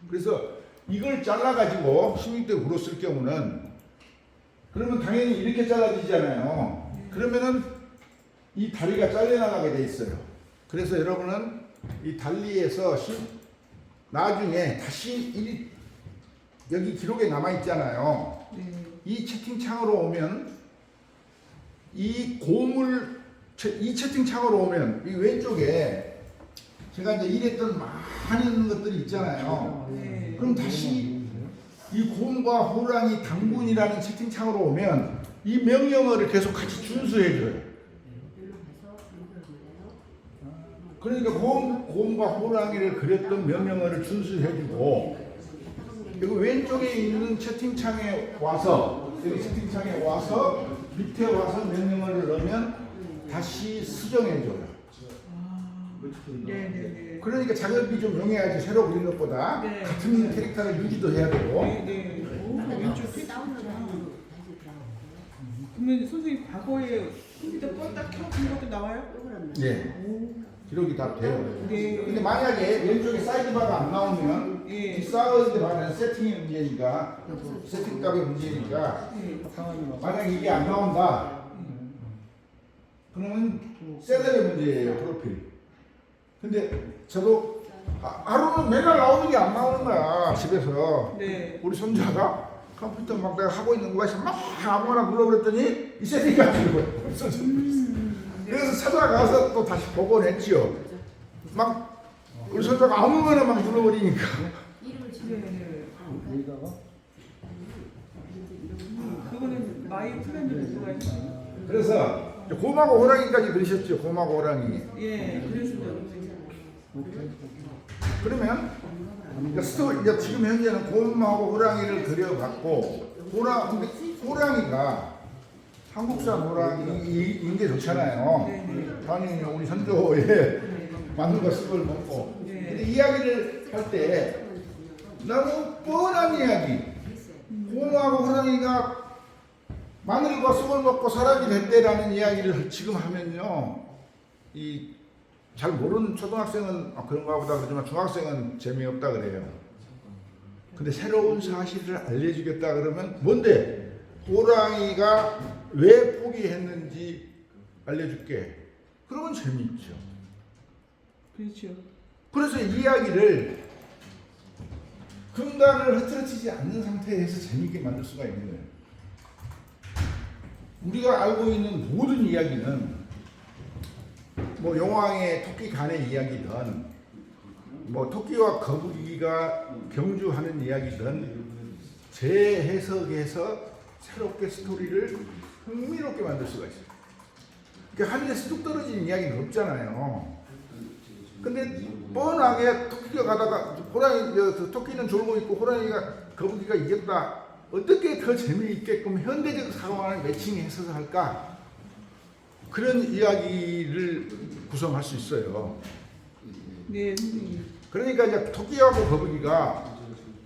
그래서 이걸 잘라가지고 16대 9로 쓸 경우는 그러면 당연히 이렇게 잘라지잖아요. 그러면은 이 다리가 잘려나가게 돼 있어요. 그래서 여러분은 이 달리에서 나중에 다시 여기 기록에 남아 있잖아요. 네. 이 채팅창으로 오면 이 채팅창으로 오면 이 왼쪽에 제가 이제 일했던 많은 것들이 있잖아요. 네. 그럼 다시 이 곰과 호랑이 당군이라는 채팅창으로 오면 이 명령어를 계속 같이 준수해줘요. 그러니까 곰과 호랑이를 그렸던 명령어를 준수해주고 여기 왼쪽에 있는 채팅창에 와서 여기 채팅창에 와서 밑에 와서 명령어를 넣으면 다시 수정해줘요. 네네네. 그러니까 작업이 좀 용해야지 새로 그린 것보다 네. 같은 캐릭터를 유지도 해야 되고. 네. 오, 왼쪽 끝이구나. 그러면 선생님 과거에 컴퓨터 껐다 켜진 것도 나와요? 예, 오. 기록이 다 돼요. 네. 근데 만약에 왼쪽에 사이드바가 안 나오면 예. 이 사이드바는 세팅의 문제니까 세팅값의 문제니까 네. 만약에 이게 안 나온다 그러면 셋업의 문제예요. 프로필. 근데 저도 하루는 맨날 나오는 게 안 나오는 거야 집에서. 네. 우리 손자가 컴퓨터 막 내가 하고 있는 거에서 막 아무거나 눌러버렸더니 이 세팅이 안 되는 거예요. 그래서 찾아가서 또 다시 복원했지요. 막 우리 손자가 아무거나 막 눌러버리니까. 네. 여기다가 그거는 마이 플랜으로 들어가 있어요. 그래서 곰하고 호랑이까지 그리셨죠. 곰하고 호랑이. 예, 그래서 그러면 이제 지금 현재는 곰하고 호랑이를 그려봤고 근데 호랑이가 한국산 호랑이인 게 좋잖아요. 네네. 당연히 우리 선조에 맞는 거 습을 먹고. 네. 근데 이야기를 할 때 너무 뻔한 이야기. 곰하고 호랑이가 마늘과 쑥을 먹고 사람이 됐대라는 이야기를 지금 하면요, 이 잘 모르는 초등학생은 그런가 보다 그러지만 중학생은 재미없다 그래요. 근데 새로운 사실을 알려주겠다 그러면 뭔데? 호랑이가 왜 포기했는지 알려줄게. 그러면 재미있죠. 그렇죠. 그래서 이야기를 근간을 흐트러지지 않는 상태에서 재미있게 만들 수가 있는 거예요. 우리가 알고 있는 모든 이야기는 뭐 용왕의 토끼 간의 이야기든 뭐 토끼와 거북이가 경주하는 이야기든 재해석해서 새롭게 스토리를 흥미롭게 만들 수가 있어요. 그러니까 하늘에서 뚝 떨어진 이야기는 없잖아요. 근데 뻔하게 토끼가 가다가 토끼는 졸고 있고 호랑이가 거북이가 이겼다. 어떻게 더 재미있게끔 현대적 상황을 매칭해서 할까? 그런 이야기를 구성할 수 있어요. 네, 선생님. 그러니까 이제 토끼하고 거북이가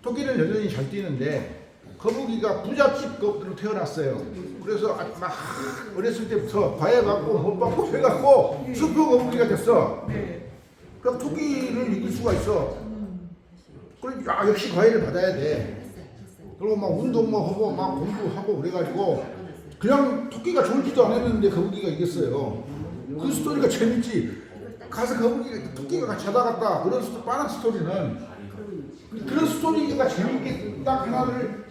토끼는 여전히 잘 뛰는데 거북이가 부잣집으로 태어났어요. 그래서 막 어렸을 때부터 과외받고 못 받고 해갖고 수표 거북이가 됐어. 네. 그럼 토끼를 이길 수가 있어. 그래, 역시 과외를 받아야 돼. 그리고 막 운동만 하고 막 공부하고 그래가지고 그냥 토끼가 졸지도 않았는데 거북이가 이겼어요. 그 스토리가 재밌지. 가서 토끼가 같이 하다 갔다 그런 빠른 스토리는 그런 스토리가 재밌게 딱 하나를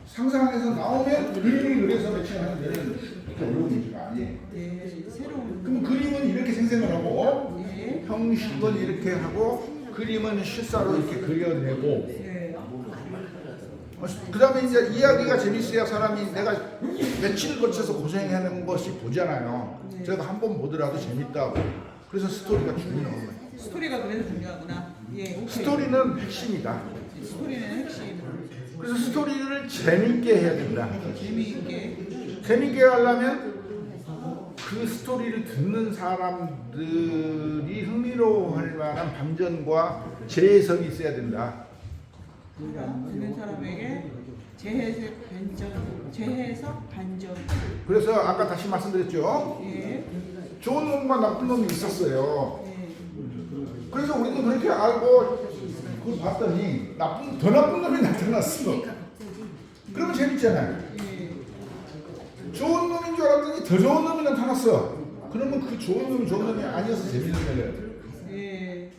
상상해서 나오면 그림을 그려서 매칭하는 데는 그렇게 어려운 문제가 아니에요. 네, 새로운. 그럼 그림은 이렇게 생생을 하고 네. 형식은 이렇게 하고 그림은 실사로 이렇게 그려내고 네. 그 다음에 이제 이야기가 재밌어야 사람이 내가 며칠 거쳐서 고생하는 것이 보잖아요. 네. 제가 한 번 보더라도 재밌다고. 그래서 스토리가 중요한 거예요. 스토리가 그래서 중요하구나. 예, 오케이. 스토리는 핵심이다. 스토리는 핵심. 그래서 스토리를 재밌게 해야 된다. 재미있게. 재밌게 하려면 그 스토리를 듣는 사람들이 흥미로워할 만한 반전과 재해석이 있어야 된다. 듣는 사람에게 재해석 반전. 그래서 아까 다시 말씀드렸죠. 예. 좋은 놈과 나쁜 놈이 있었어요. 예. 그래서 우리도 그렇게 알고 그걸 봤더니 더 나쁜 놈이 나타났어. 그러면 재밌잖아요. 예. 좋은 놈인 줄 알았더니 더 좋은 놈이 나타났어. 그러면 그 좋은 놈이 아니어서 재밌는 거예요. 예.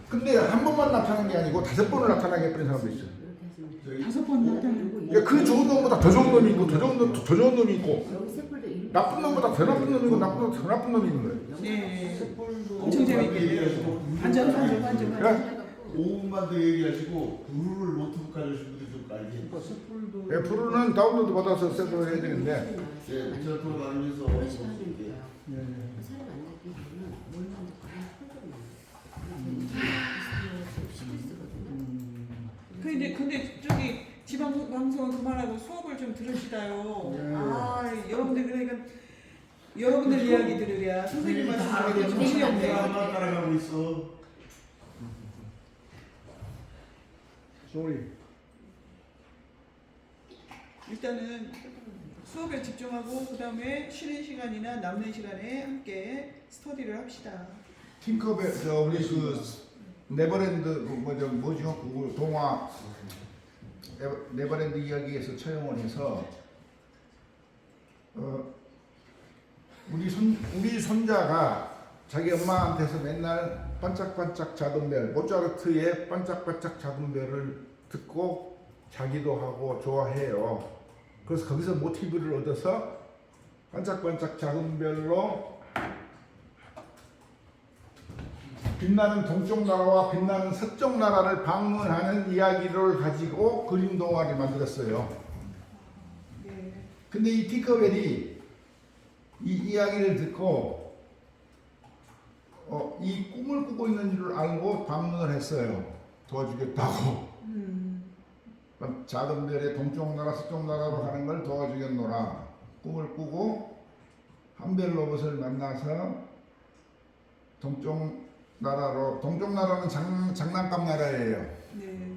근데 한 번만 나타난 게 아니고 5번을 나타나게 해버린 사람도 있어요. 5번 나타나고. 그러니까 그 좋은 놈보다 더 좋은 놈이 있고 더 좋은 놈이 있고 나쁜 놈보다 더 나쁜 놈이 있고 나쁜 놈보다 더 나쁜 놈이 있는 거예요. 예. 엄청 재밌게. 반전. 그러니까 5분만 더 얘기하시고 부르를 노트북 가져오신 분들 좀 알게. 예, 프로는 다운로드 받아서 셋을 해야 되는데 네, 제가 돌아다니면서 근데 저기 지방 방송은 그만하고 수업을 좀 들으시다요. 여러분들 그러니까 여러분들 이야기 들으랴 선생님 말씀 들으랴 정신이 없네요. 따라가고 있어. 소리. 일단은 수업에 집중하고 그 다음에 쉬는 시간이나 남는 시간에 함께 스터디를 합시다. 팅커벨 우리 그 네버랜드 뭐죠 그 동화 네버랜드 이야기에서 처형을 해서 우리 손자가 자기 엄마한테서 맨날 반짝반짝 작은 별 모차르트의 반짝반짝 작은 별을 듣고 자기도 하고 좋아해요. 그래서 거기서 모티브를 얻어서 반짝반짝 작은 별로 빛나는 동쪽 나라와 빛나는 서쪽 나라를 방문하는 이야기를 가지고 그림 동화를 만들었어요. 네. 근데 이 팅커벨이 이 이야기를 듣고 이 꿈을 꾸고 있는 줄 알고 방문을 했어요. 도와주겠다고. 작은 별의 동쪽 나라 서쪽 나라로 가는 걸 도와주겠노라. 꿈을 꾸고 한별 로봇을 만나서 동쪽 나라는 장난감 나라예요. 네.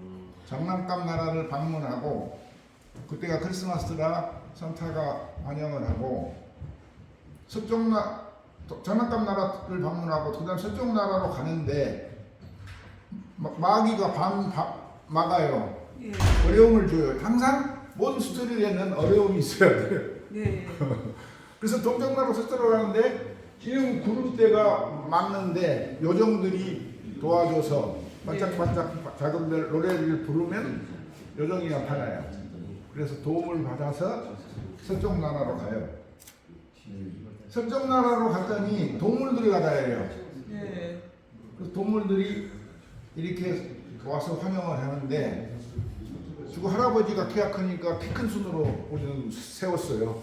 장난감 나라를 방문하고 그때가 크리스마스라 산타가 환영을 하고 장난감 나라를 방문하고 그다음 서쪽 나라로 가는데 마귀가 막아요. 예. 어려움을 줘요. 항상 모든 스토리에는 어려움이 있어야 돼요. 네. 그래서 동쪽 나라로 서쪽으로 가는데 지금 구름대가 막는데 요정들이 도와줘서 반짝반짝 작은 별 노래를 부르면 요정이 나타나요. 그래서 도움을 받아서 서쪽 나라로 가요. 서쪽 나라로 갔더니 동물들이 나라예요. 네. 그래서 동물들이 이렇게 와서 환영을 하는데 그리고 할아버지가 키가 크니까 키 큰 순으로 우리는 세웠어요.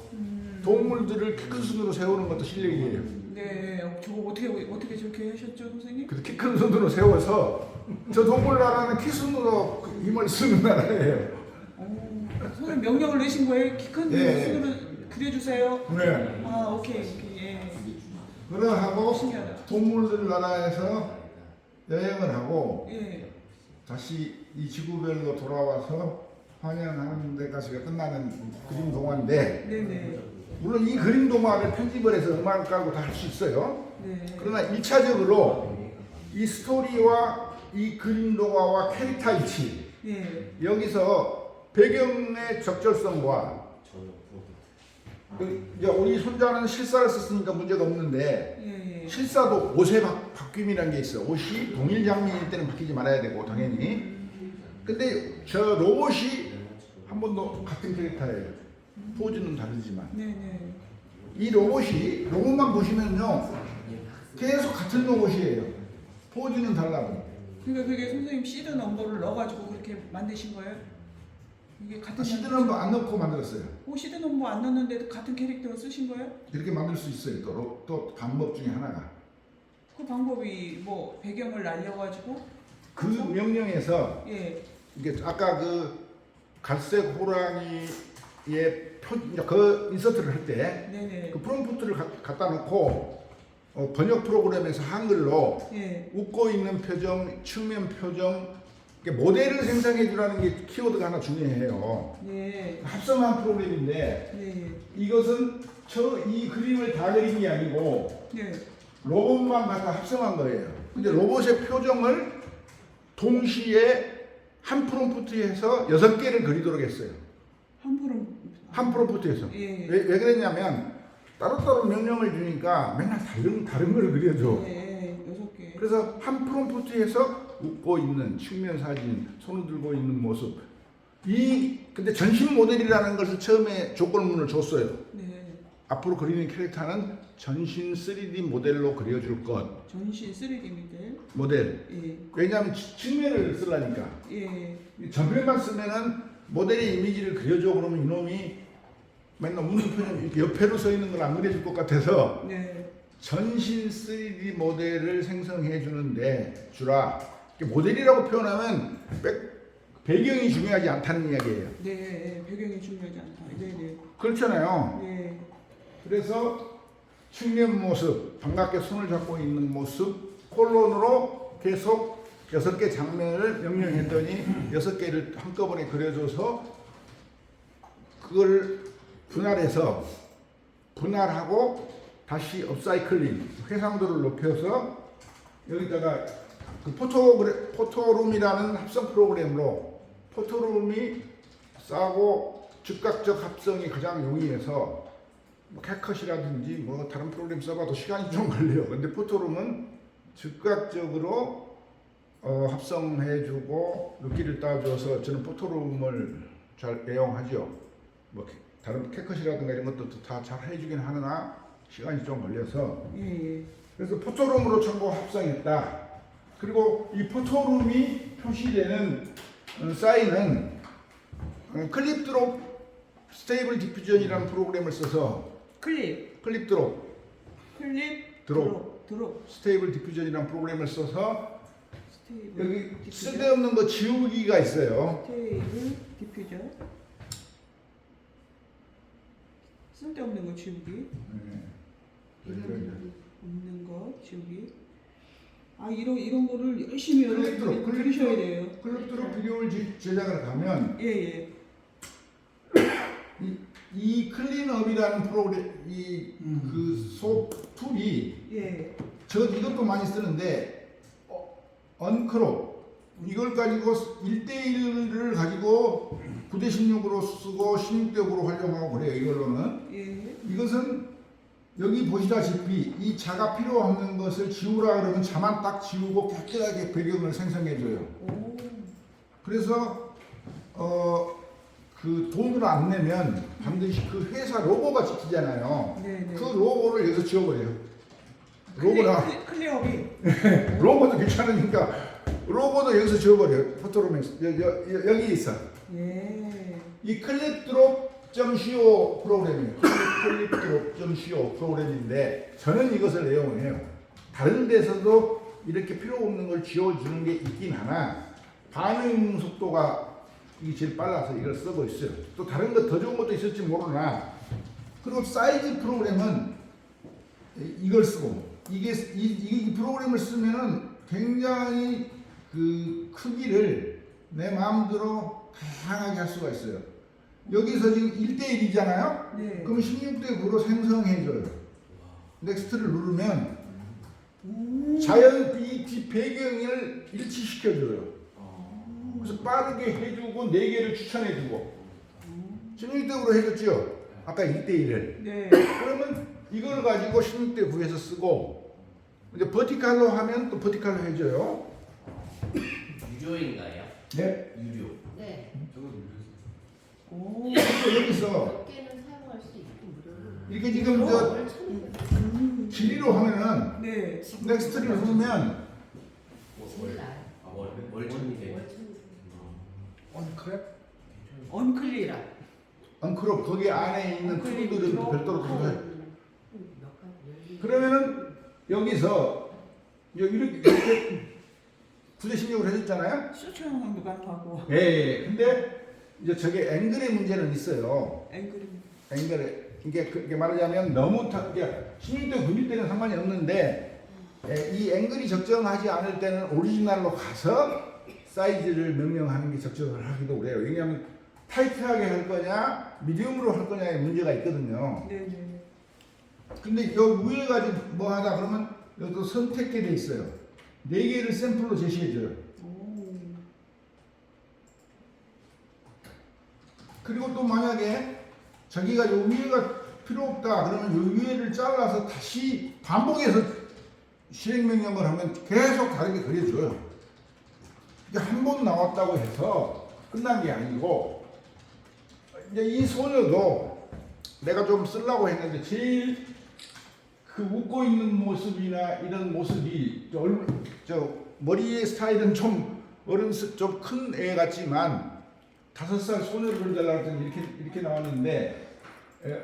동물들을 키 큰 순으로 세우는 것도 실력이에요. 네. 저거 어떻게 저렇게 하셨죠, 선생님? 그래서 키 큰 순으로 세워서 저 동물 나라는 키 순으로 힘을 쓰는 나라예요. 선생님 명령을 내신 거예요? 키 큰 네. 순으로 그려주세요. 네. 아, 오케이. 예. 그러하고 신기하다. 동물들 나라에서 여행을 하고 예. 다시 이 지구별로 돌아와서 환영하는 데까지가 끝나는 그림 동화인데 네네. 물론 이 그림 동화를 편집을 해서 음악을 깔고 다 할 수 있어요. 네. 그러나 1차적으로 이 스토리와 이 그림 동화와 캐릭터 위치 예. 여기서 배경의 적절성과 이제 우리 손자는 실사를 썼으니까 문제가 없는데 예. 실사도 옷의 바뀜이라는 게 있어. 옷이 동일 장면일 때는 바뀌지 말아야 되고 당연히. 근데 저 로봇이 한 번도 같은 캐릭터예요. 포즈는 다르지만 네네. 이 로봇만 보시면요 계속 같은 로봇이에요. 포즈는 달라고. 그러니까 그게 선생님 시드 넘버를 넣어가지고 그렇게 만드신 거예요? 이게 같은 시드 넘버 안 넣고 만들었어요. 시드 넘버 안 넣었는데도 같은 캐릭터를 쓰신 거예요? 이렇게 만들 수 있어요. 또 방법 중에 하나가 그 방법이 뭐 배경을 날려가지고 그 명령에서 예. 이게 아까 그 갈색 호랑이의 그 인서트를 할 때 네네. 그 프롬프트를 갖다 놓고 번역 프로그램에서 한글로 예. 웃고 있는 표정, 측면 표정 모델을 생성해 주라는 게 키워드가 하나 중요해요. 네. 합성한 프로그램인데 네. 이것은 이 그림을 다 그린 게 아니고 네. 로봇만 갖다 합성한 거예요. 근데 로봇의 표정을 동시에 한 프롬프트에서 6개를 그리도록 했어요. 한 프롬프트에서. 예. 왜 그랬냐면 따로따로 명령을 주니까 맨날 다른 걸 그려줘. 예. 6개. 그래서 한 프롬프트에서 웃고 있는 측면 사진, 손을 들고 있는 모습. 근데 전신 모델이라는 것을 처음에 조건문을 줬어요. 네. 앞으로 그리는 캐릭터는 전신 3D 모델로 그려줄 것. 전신 3D 모델. 예. 왜냐하면 측면을 쓰려니까. 예. 전면만 쓰면은 모델의 이미지를 그려줘 그러면 이놈이 맨날 웃는 표정 이렇게 옆에로 서 있는 걸 안 그려줄 것 같아서 네. 전신 3D 모델을 생성해 주라. 모델이라고 표현하면 배경이 중요하지 않다는 이야기예요. 네. 배경이 중요하지 않다. 네네. 그렇잖아요. 네. 그래서 측면 모습, 반갑게 손을 잡고 있는 모습, 콜론으로 계속 6개 장면을 명령했더니 6개를 한꺼번에 그려줘서 그걸 분할하고 다시 업사이클링, 해상도를 높여서 여기다가 그 포토룸이라는 합성 프로그램으로 포토룸이 싸고 즉각적 합성이 가장 용이해서 캡컷이라든지 뭐 다른 프로그램 써봐도 시간이 좀 걸려요. 근데 포토룸은 즉각적으로 합성해주고 눕기를 따줘서 저는 포토룸을 잘 애용하죠. 뭐 다른 캡컷이라든가 이런 것도 다 잘 해주긴 하느나 시간이 좀 걸려서 예. 그래서 포토룸으로 전부 합성했다. 그리고 이 포토룸이 표시되는 사인은 클립 드롭 스테이블 디퓨전이라는 프로그램을 써서 클립. 클립 드롭, 클립 드롭. 드롭 스테이블 디퓨전이라는 프로그램을 써서 스테이블 여기 디퓨저. 쓸데없는 거 지우기가 있어요. 스테이블 디퓨저. 쓸데없는 거 지우기. 네. 없는 거 지우기. 아 이런 거를 열심히 클립 드롭, 여러분들이 들으셔야 돼요. 클립 드롭 비디오를 제작을 가면 예예. 이 클린업이라는 프로그램 이그 툴이 예. 저 이것도 많이 쓰는데 언크롭 이걸 가지고 1대1을 가지고 9대 16으로 쓰고 16대 5로 활용하고 그래요. 이걸로는 예. 이것은 여기 보시다시피 이 자가 필요 없는 것을 지우라 그러면 자만 딱 지우고 깨끗하게 배경을 생성해줘요. 오. 그래서 그 돈을 안 내면 반드시 그 회사 로고가 찍히잖아요. 네네. 그 로고를 여기서 지워버려요. 로고나 클리업이. 로고도 괜찮으니까 로고도 여기서 지워버려요. 포토로맥스 여기 있어. 예. 이 클립드롭.co 프로그램이에요. 클립드롭.co 프로그램인데 저는 이것을 애용해요. 다른 데서도 이렇게 필요 없는 걸 지워주는 게 있긴 하나 반응 속도가 이게 제일 빨라서 이걸 쓰고 있어요. 또 다른 거 더 좋은 것도 있을지 모르나 그리고 사이즈 프로그램은 이걸 쓰고 이 프로그램을 쓰면은 굉장히 그 크기를 내 마음대로 다양하게 할 수가 있어요. 여기서 지금 1대1이잖아요. 네. 그럼 16대 9로 생성해줘요. 넥스트를 누르면 자연 이 배경을 일치시켜줘요. 그래서 빠르게 해주고 4개를 추천해주고 16대 9로 해줬죠. 아까 1대1을. 네. 그러면 이걸 가지고 16대 9에서 쓰고 이제 버티칼로 하면 또 버티칼로 해줘요. 유료인가요? 네. 유료. 네. 오. 그래서 여기서 몇 개는 사용할 수 있고 무료로. 이렇게 지금 저 월 1,200원. 길이로 하면은 네. 넥스트를 누르면 진날. 월 1,200원. 월 1,200원. 언크랩? 언클립. 엉크롭 거기 안에 있는 툴들은 또 별도로 들어가요. 몇 가지. 그러면은 여기서 이렇게 9대 16으로 해줬잖아요. 수초 형상도 가능하고. 예. 근데 이제 저게 앵글의 문제는 있어요. 앵글이. 앵글에 이게 말하자면 너무 이게 16대 9일 때는 상관이 없는데 이 앵글이 적정하지 않을 때는 오리지널로 가서 사이즈를 명령하는 게 적정을 하기도 그래요. 왜냐하면 타이트하게 할 거냐 미디움으로 할 거냐의 문제가 있거든요. 네네. 근데 여기 위에 가지고 뭐 하다 그러면 여기도 선택게 돼 있어요. 4개를 샘플로 제시해줘요. 오. 그리고 또 만약에 자기가 요 위에가 필요 없다 그러면 요 위에를 잘라서 다시 반복해서 실행 명령을 하면 계속 다르게 그려줘요. 이게 한 번 나왔다고 해서 끝난 게 아니고 이제 이 소녀도 내가 좀 쓰려고 했는데 제일 그 웃고 있는 모습이나 이런 모습이 저 머리의 스타일은 좀 좀 큰 애 같지만 5살 소녀를 그려달라고 했더니 이렇게 나왔는데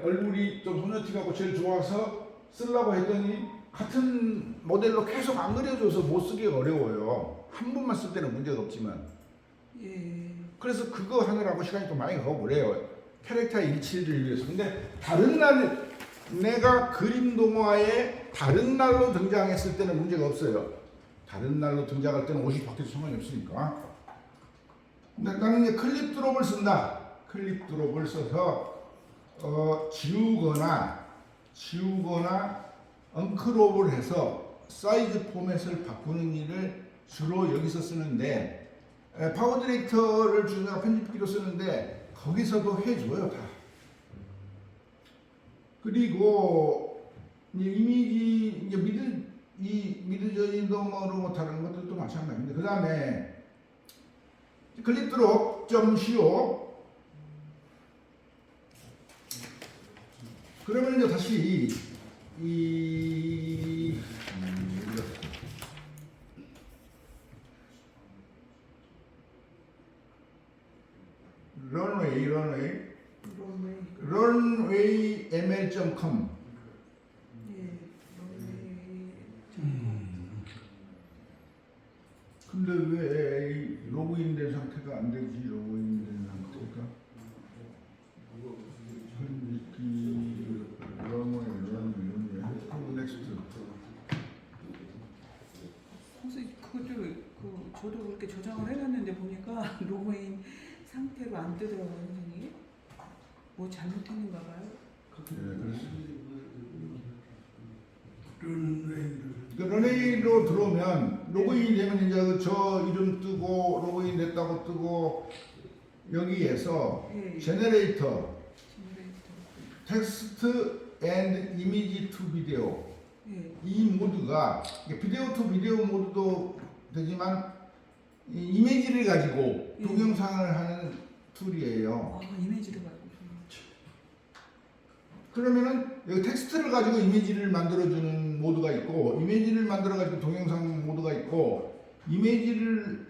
얼굴이 좀 소녀티 같고 제일 좋아서 쓰려고 했더니 같은 모델로 계속 안 그려줘서 못 쓰기가 어려워요. 한 번만 쓸 때는 문제가 없지만. 예. 그래서 그거 하느라고 시간이 또 많이 가고 그래요. 캐릭터 일치를 위해서. 근데 다른 날 내가 그림 동화에 다른 날로 등장했을 때는 문제가 없어요. 다른 날로 등장할 때는 옷이 바뀌어도 상관이 없으니까. 근데 나는 이제 클립 드롭을 쓴다. 클립 드롭을 써서 지우거나 언크롭을 해서 사이즈 포맷을 바꾸는 일을 주로 여기서 쓰는데 파워 디렉터를 주느라 편집기로 쓰는데 거기서도 해줘요 다. 그리고 이미지 이제 미드저니더머로 다른 것들도 마찬가지인데 그 다음에 클립드롭.co 그러면 이제 다시 runway ml.com 왜 로그인된 상태가 안 되지? 로그인된 상태가 현기 넥스트. 선생님 그것도 저도 그렇게 저장을 해놨는데 보니까 로그인 상태로 안 뜨더라고요, 선생님. 뭐 잘못했는가 봐요. 런웨이로 들어오면 로그인 되면 이제 저 이름 뜨고 로그인 됐다고 뜨고 여기에서 예. 제너레이터 제너레이터. 텍스트 앤 이미지 투 비디오 예. 이 모드가 비디오 투 비디오 모드도 되지만 이 이미지를 가지고 예. 동영상을 하는 툴이에요. 아, 이미지를 가지고. 그러면은 여기 텍스트를 가지고 이미지를 만들어주는 모드가 있고 이미지를 만들어가지고 동영상 모드가 있고 이미지를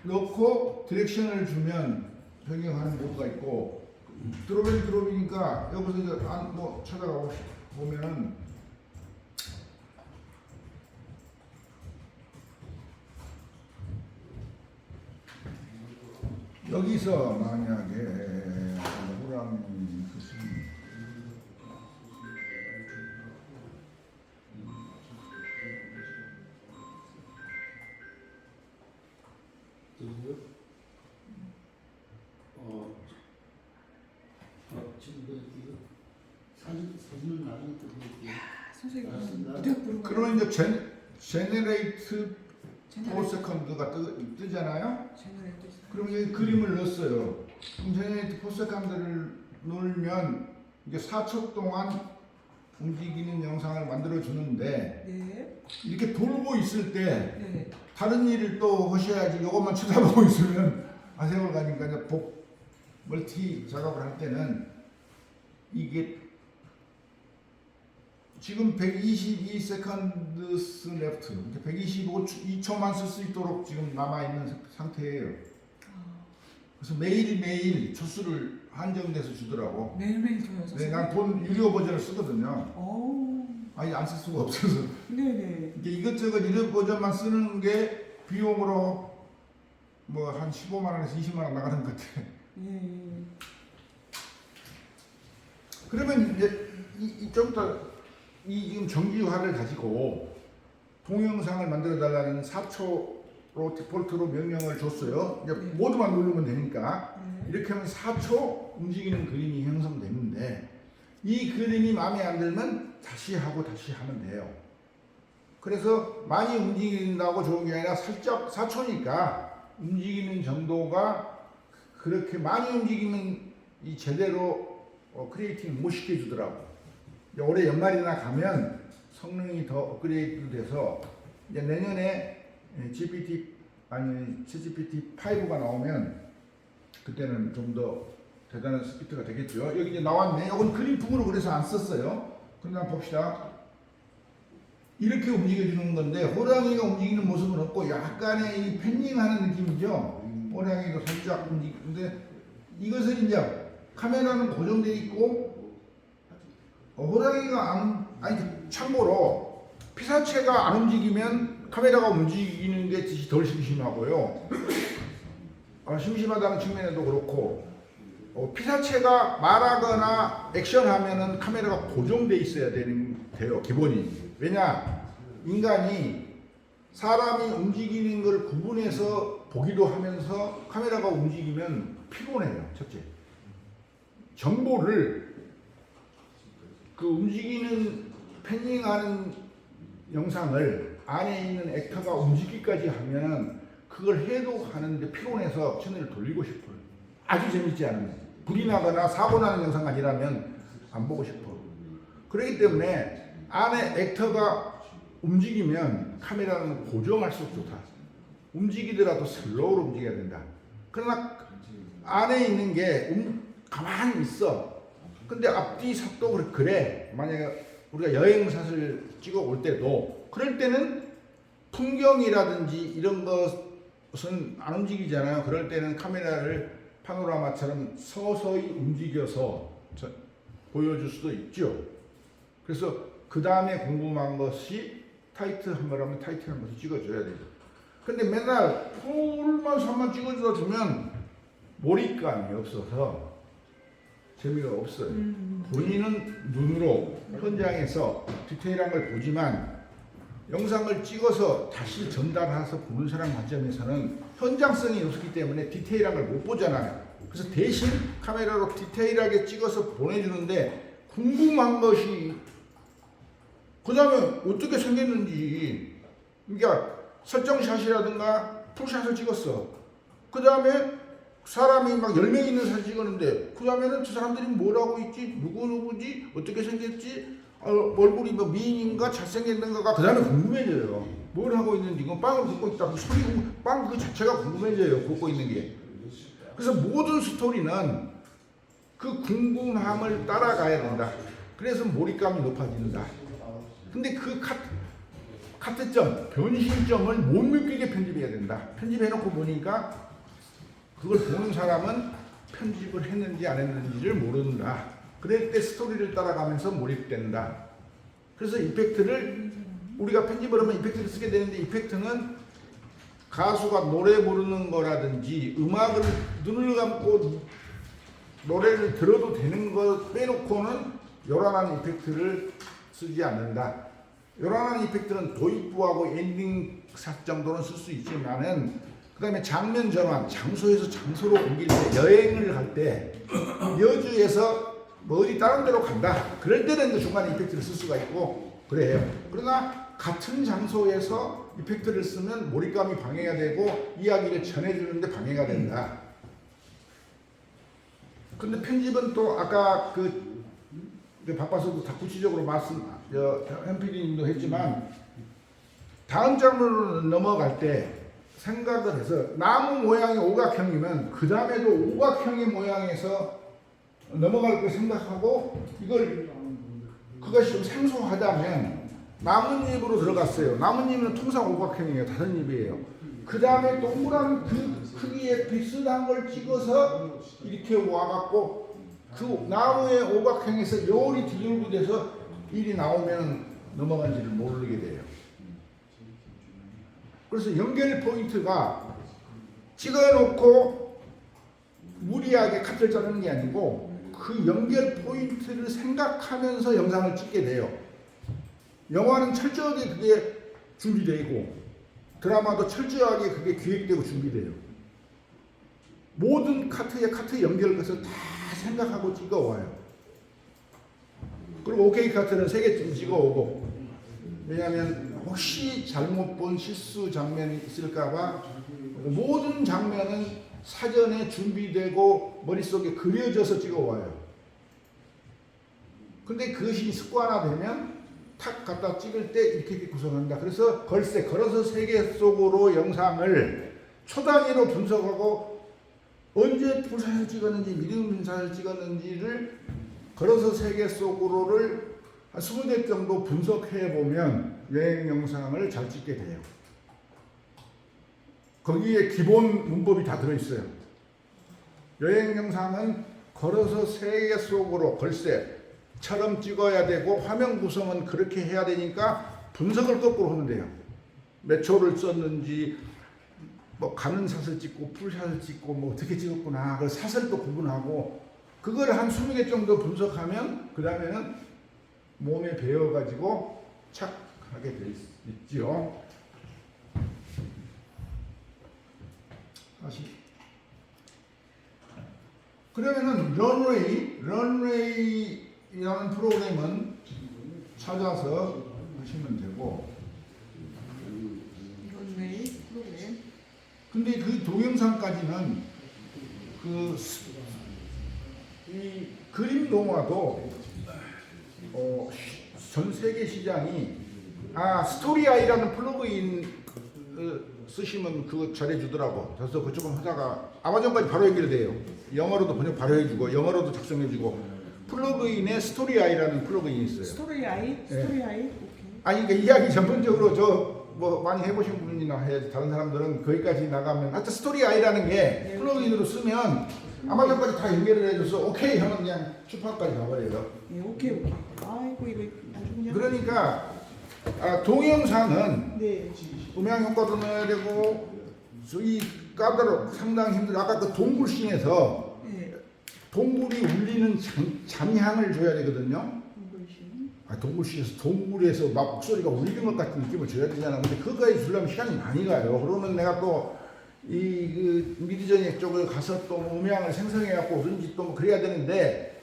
넣고 디렉션을 주면 변경하는 모드가 있고 드롭이니까 여기서 이제 뭐 찾아가 보면은 여기서 만약에 호랑이 사진을 나중에 또 보낼게요. 선생님 알았습니다. 무대부로 그러면 이제 제네레이트 4세컨드가 뜨잖아요. 제너레이터. 그럼 여기 그림을 넣었어요. 그럼 제네레이트 4세컨드를 누르면 이게 4초 동안 움직이는 영상을 만들어 주는데 네. 이렇게 돌고 있을 때 네. 다른 일을 또 하셔야지. 이것만 쳐다보고 있으면 세월 가니까 이제 멀티 작업을 할 때는 이게 지금 122세컨드스 레프트 125초만 쓸 수 있도록 지금 남아있는 상태예요. 그래서 매일매일 초수를 한정돼서 주더라고. 매일매일 줘요, 선생님. 네, 난 돈 유료 버전을 쓰거든요. 오. 아니 안 쓸 수가 없어서. 네네. 이게 이것저것 유료 버전만 쓰는 게 비용으로 뭐 한 15만 원에서 20만 원 나가는 것 같아. 예. 그러면 이제 이쪽부터 이 지금 정기화를 가지고 동영상을 만들어 달라는 4초로 디폴트로 명령을 줬어요. 이제 네. 모두만 누르면 되니까 네. 이렇게 하면 4초 움직이는 그림이 형성되는데 이 그림이 마음에 안 들면 다시 하고 다시 하면 돼요. 그래서 많이 움직인다고 좋은 게 아니라 살짝 4초니까 움직이는 정도가 그렇게 많이 움직이면 이 제대로 크리에이팅 못 시켜주더라고. 올해 연말이나 가면 성능이 더 업그레이드 돼서 이제 내년에 ChatGPT5가 나오면 그때는 좀 더 대단한 스피드가 되겠죠. 여기 이제 나왔네. 이건 그림풍으로 그래서 안 썼어요. 그럼 한번 봅시다. 이렇게 움직여주는 건데 호랑이가 움직이는 모습은 없고 약간의 이 팬닝하는 느낌이죠. 호랑이도 살짝 움직이는데 이것은 이제 카메라는 고정되어 있고 호랑이가 아니 참고로 피사체가 안 움직이면 카메라가 움직이는 게 덜 심심하고요. 심심하다는 측면에도 그렇고 피사체가 말하거나 액션하면은 카메라가 고정돼 있어야 돼요. 기본이. 왜냐 인간이 사람이 움직이는 걸 구분해서 보기도 하면서 카메라가 움직이면 피곤해요. 첫째. 정보를 그 움직이는 패닝하는 영상을 안에 있는 액터가 움직이기까지 하면 그걸 해도 하는데 피곤해서 채널을 돌리고 싶어요. 아주 재밌지 않으면. 불이 나거나 사고 나는 영상 아니라면 안 보고 싶어. 그렇기 때문에 안에 액터가 움직이면 카메라는 고정할수록 좋다. 움직이더라도 슬로우로 움직여야 된다. 그러나 안에 있는 게 가만히 있어. 근데 앞뒤 삽도 그래. 만약에 우리가 여행샷을 찍어 올 때도 그럴 때는 풍경이라든지 이런 것은 안 움직이잖아요. 그럴 때는 카메라를 파노라마처럼 서서히 움직여서 보여줄 수도 있죠. 그래서 그 다음에 궁금한 것이 타이트한 거라면 타이트한 것을 찍어줘야 되죠. 근데 맨날 풀만 산만 찍어줘 주면 몰입감이 없어서 재미가 없어요. 본인은 눈으로 현장에서 디테일한 걸 보지만 영상을 찍어서 다시 전달해서 보는 사람 관점에서는 현장성이 없기 때문에 디테일한 걸 못 보잖아요. 그래서 대신 카메라로 디테일하게 찍어서 보내주는데 궁금한 것이 그 다음에 어떻게 생겼는지, 그러니까 설정샷이라든가 풀샷을 찍었어. 그 다음에 사람이 막 10명 있는 사진 찍었는데 그 다음에는 저 사람들이 뭘 하고 있지? 누구지? 어떻게 생겼지? 얼굴이 뭐 미인인가 잘생겼는가가 그 다음에 궁금해져요. 뭘 하고 있는지, 이건 빵을 굽고 있다. 그 소리, 빵 그 자체가 궁금해져요. 굽고 있는 게. 그래서 모든 스토리는 그 궁금함을 따라가야 된다. 그래서 몰입감이 높아진다. 근데 그 카트점, 변신점을 못 느끼게 편집해야 된다. 편집해놓고 보니까 그걸 보는 사람은 편집을 했는지 안 했는지를 모른다. 그럴 때 스토리를 따라가면서 몰입된다. 그래서 이펙트를 우리가 편집을 하면 이펙트를 쓰게 되는데, 이펙트는 가수가 노래 부르는 거라든지 음악을 눈을 감고 노래를 들어도 되는 거 빼놓고는 요란한 이펙트를 쓰지 않는다. 요란한 이펙트는 도입부하고 엔딩 샷 정도는 쓸 수 있지만은, 그 다음에 장면 전환, 장소에서 장소로 옮길 때, 여행을 갈 때 여주에서 뭐 어디 다른 데로 간다. 그럴 때는 이제 중간에 이펙트를 쓸 수가 있고 그래요. 그러나 같은 장소에서 이펙트를 쓰면 몰입감이 방해가 되고 이야기를 전해주는데 방해가 된다. 근데 편집은 또 아까 바빠서도 다 구체적으로 현PD님도 했지만, 다음 장면으로 넘어갈 때 생각을 해서 나무 모양이 오각형이면 그 다음에도 오각형의 모양에서 넘어갈 걸 생각하고, 그것이 좀 생소하다면 나뭇잎으로 들어갔어요. 나뭇잎은 통상 오각형이에요. 5잎이에요. 그 다음에 동그란 그 크기에 비슷한 걸 찍어서 이렇게 와갖고 그 나무의 오각형에서 요리 뒤집고 돼서 일이 나오면 넘어간지를 모르게 돼요. 그래서 연결 포인트가 찍어놓고 무리하게 카트를 자르는 게 아니고 그 연결 포인트를 생각하면서 영상을 찍게 돼요. 영화는 철저하게 그게 준비되고 드라마도 철저하게 그게 기획되고 준비돼요. 모든 카트 연결 것을 다 생각하고 찍어와요. 그리고 OK 카트는 3개쯤 찍어오고, 왜냐하면 혹시 잘못 본 실수 장면이 있을까봐 모든 장면은 사전에 준비되고 머릿속에 그려져서 찍어와요. 근데 그것이 습관화되면 탁 갖다 찍을 때 이렇게 구성한다. 그래서 걸어서 세계 속으로 영상을 초단위로 분석하고 언제 풀샷을 찍었는지 미디움 샷을 찍었는지를 걸어서 세계 속으로를 한 20개 정도 분석해 보면 여행 영상을 잘 찍게 돼요. 거기에 기본 문법이 다 들어있어요. 여행 영상은 걸어서 세계 속으로 걸새처럼 찍어야 되고 화면 구성은 그렇게 해야 되니까 분석을 거꾸로 하면 돼요. 몇 초를 썼는지, 뭐 가는 샷을 찍고 풀샷을 찍고 뭐 어떻게 찍었구나, 그 샷을 또 구분하고 그걸 한 20개 정도 분석하면 그 다음에는 몸에 배워가지고 착 하게 돼 있죠. 다시. 그러면은 런웨이라는 프로그램은 찾아서 하시면 되고, 런웨이 프로그램. 근데 그 동영상까지는 이 그림 동화도 전 세계 시장이 스토리 아이라는 플러그인 쓰시면 그거 잘해주더라고. 그래서 그거 조금 하다가 아마존까지 바로 연결돼요. 영어로도 번역 바로 해주고 영어로도 작성해주고. 플러그인에 스토리 아이라는 플러그인이 있어요. 스토리 아이? 스토리 아이? 오케이. 아니 그러니까 이야기 전문적으로 뭐 많이 해보신 분이나 해야지. 다른 사람들은 거기까지 나가면 하여튼 스토리 아이라는 게 플러그인으로 쓰면 아마존까지 다 연결을 해줘서 오케이 하면 그냥 출판까지 가버려요. 오케이. 아이고 이거 아주 그냥. 그러니까 동영상은 네. 음향 효과도 넣어야 되고 이 까다로 상당히 힘들어. 아까 그 동굴씬에서 네. 동굴이 울리는 잔향을 줘야 되거든요. 동굴씬. 동굴씬에서 동굴에서 막 목소리가 울리는 것 같은 느낌을 줘야 되잖아. 근데 그거까지 주려면 시간이 많이 가요. 그러면 내가 또 이 미디저니 쪽에 가서 또 음향을 생성해갖고 그런지 또 그래야 되는데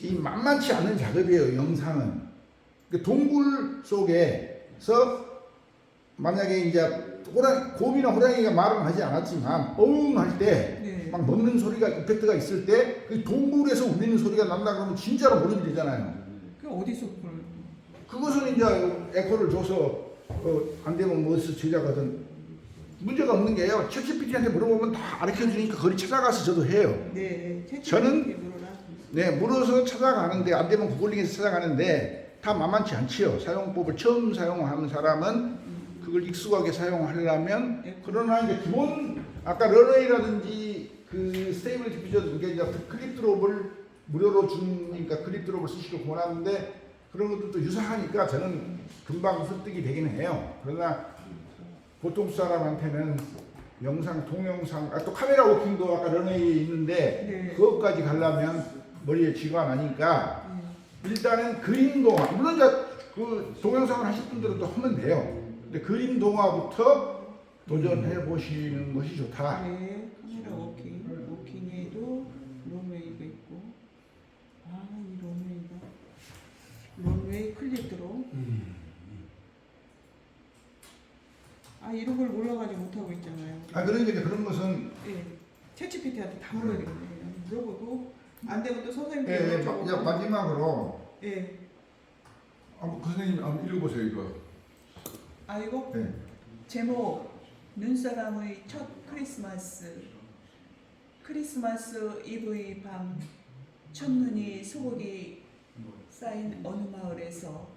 이 만만치 않은 작업이에요. 영상은. 그 동굴 속에서 만약에 이제 곰이나 호랑이가 말은 하지 않았지만 엉할 때 막 네. 먹는 소리가 이펙트가 있을 때 그 동굴에서 울리는 소리가 난다 그러면 진짜로 몰입이 되잖아요. 그 어디서 그걸? 그것은 이제 에코를 줘서 안 되면 무엇을 제작하든 문제가 없는 게요. 챗GPT한테 물어보면 다 가르쳐주니까 거기 찾아가서 저도 해요. 네. 저는 물어라. 네, 물어서 찾아가는데 안 되면 구글링에서 찾아가는데 다 만만치 않지요. 사용법을 처음 사용하는 사람은 그걸 익숙하게 사용하려면 그러나 이제 기본 아까 런웨이라든지 그 스테이블 디퓨저 이게 이제 클립 드롭을 무료로 주니까 클립 드롭을 쓰시길 원하는데 그런 것들도 유사하니까 저는 금방 습득이 되긴 해요. 그러나 보통 사람한테는 영상, 동영상, 또 카메라 워킹도 아까 런웨이에 있는데 네. 그것까지 가려면 머리에 쥐가 나니까 네. 일단은 그림 동화, 물론 이제 그 동영상을 하실 분들은 또 하면 돼요. 근데 그림 동화부터 도전해 보시는 것이 좋다. 네. 카메라 워킹. 워킹에도 런웨이가 있고. 이 런웨이가. 런웨이 클릭으로. 이런 걸 몰라가지고 못하고 있잖아요. 그러니까 그런 것은 예. 챗GPT한테 다 물어야 되겠네요. 물어보고 안 되면 또 선생님께 이제 여쭤보고. 마지막으로 예. 그 선생님 한번 읽어보세요 이거. 이거? 네. 제목 눈사람의 첫 크리스마스. 크리스마스 이브의 밤 첫눈이 소복이 쌓인 어느 마을에서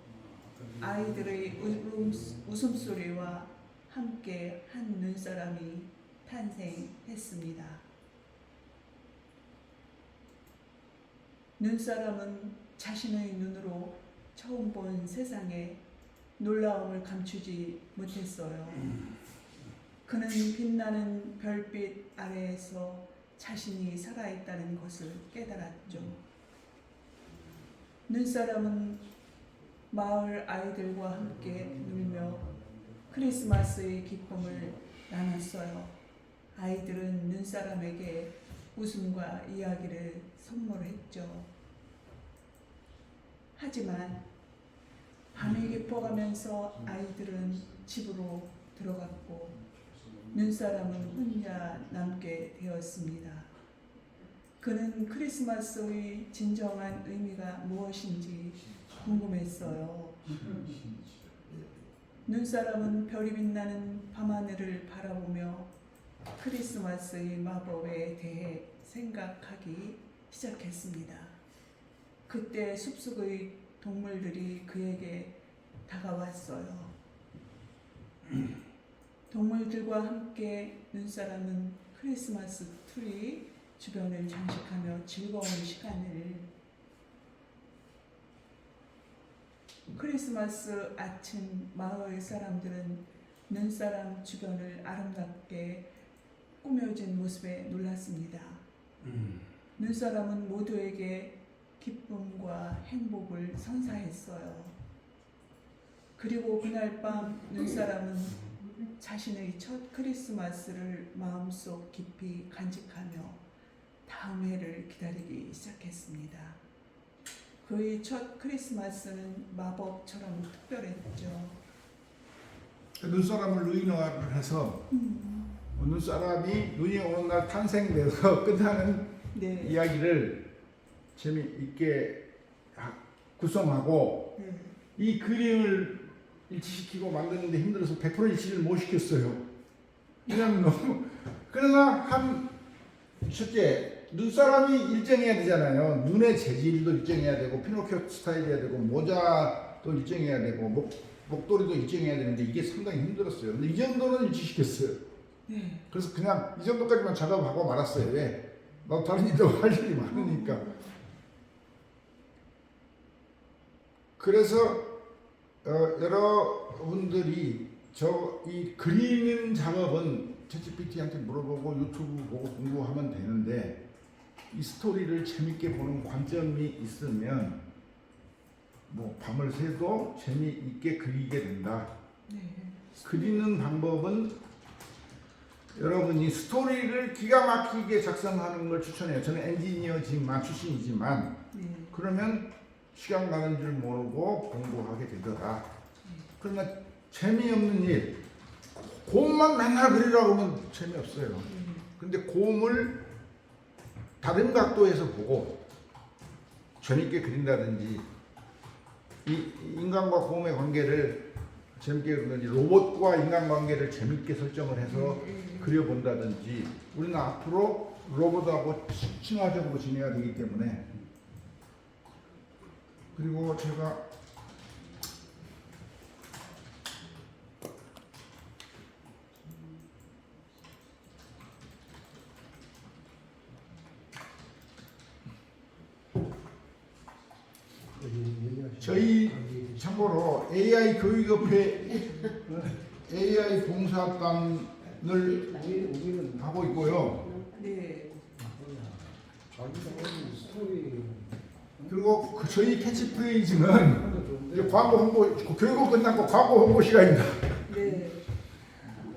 아이들의 웃음소리와 함께 한 눈사람이 탄생했습니다. 눈사람은 자신의 눈으로 처음 본 세상에 놀라움을 감추지 못했어요. 그는 빛나는 별빛 아래에서 자신이 살아있다는 것을 깨달았죠. 눈사람은 마을 아이들과 함께 놀며 크리스마스의 기쁨을 나눴어요. 아이들은 눈사람에게 웃음과 이야기를 선물했죠. 하지만 밤이 깊어가면서 아이들은 집으로 들어갔고 눈사람은 혼자 남게 되었습니다. 그는 크리스마스의 진정한 의미가 무엇인지 궁금했어요. 눈사람은 별이 빛나는 밤하늘을 바라보며 크리스마스의 마법에 대해 생각하기 시작했습니다. 그때 숲속의 동물들이 그에게 다가왔어요. 동물들과 함께 눈사람은 크리스마스 트리 주변을 장식하며 즐거운 시간을 크리스마스 아침 마을 사람들은 눈사람 주변을 아름답게 꾸며진 모습에 놀랐습니다. 눈사람은 모두에게 기쁨과 행복을 선사했어요. 그리고 그날 밤 눈사람은 자신의 첫 크리스마스를 마음속 깊이 간직하며 다음 해를 기다리기 시작했습니다. 그의 첫 크리스마스는 마법처럼 특별했죠. 눈사람을 루인화를 해서 눈사람이 눈이 오는 날 탄생돼서 끝나는 네. 이야기를 재미있게 구성하고 이 그림을 일치시키고 만드는데 힘들어서 100% 일치를 못 시켰어요. 왜냐면 너무 그러나 첫째 눈사람이 일정해야 되잖아요. 눈의 재질도 일정해야 되고 피노키오 스타일이어야 되고 모자도 일정해야 되고 목도리도 일정해야 되는데 이게 상당히 힘들었어요. 근데 이 정도는 일치시켰어요. 네. 그래서 그냥 이 정도까지만 작업하고 말았어요. 왜? 나도 다른 일도 할 일이 많으니까. 그래서 여러분들이 이 그리는 작업은 챗GPT한테 물어보고 유튜브 보고 공부하면 되는데 이 스토리를 재밌게 보는 관점이 있으면 뭐 밤을 새도 재미있게 그리게 된다. 네. 그리는 방법은 여러분이 스토리를 기가 막히게 작성하는 걸 추천해요. 저는 엔지니어지만 출신이지만 네. 그러면 시간 가는 줄 모르고 공부하게 되더라. 그러면 재미없는 일, 곰만 맨날 그리라고 하면 재미없어요. 근데 곰을 다른 각도에서 보고 재밌게 그린다든지 이 인간과 곰의 관계를 재밌게 그리든지 로봇과 인간관계를 재밌게 설정을 해서 그려본다든지 우리는 앞으로 로봇하고 친화적으로 지내야 되기 때문에 그리고 제가 저희 참고로 AI 교육협회 AI 봉사단을 하고 있고요. 네. 그리고 저희 캐치프레이즈는 이제 광고 홍보 교육은 끝났고 광고 홍보 시간입니다. 네.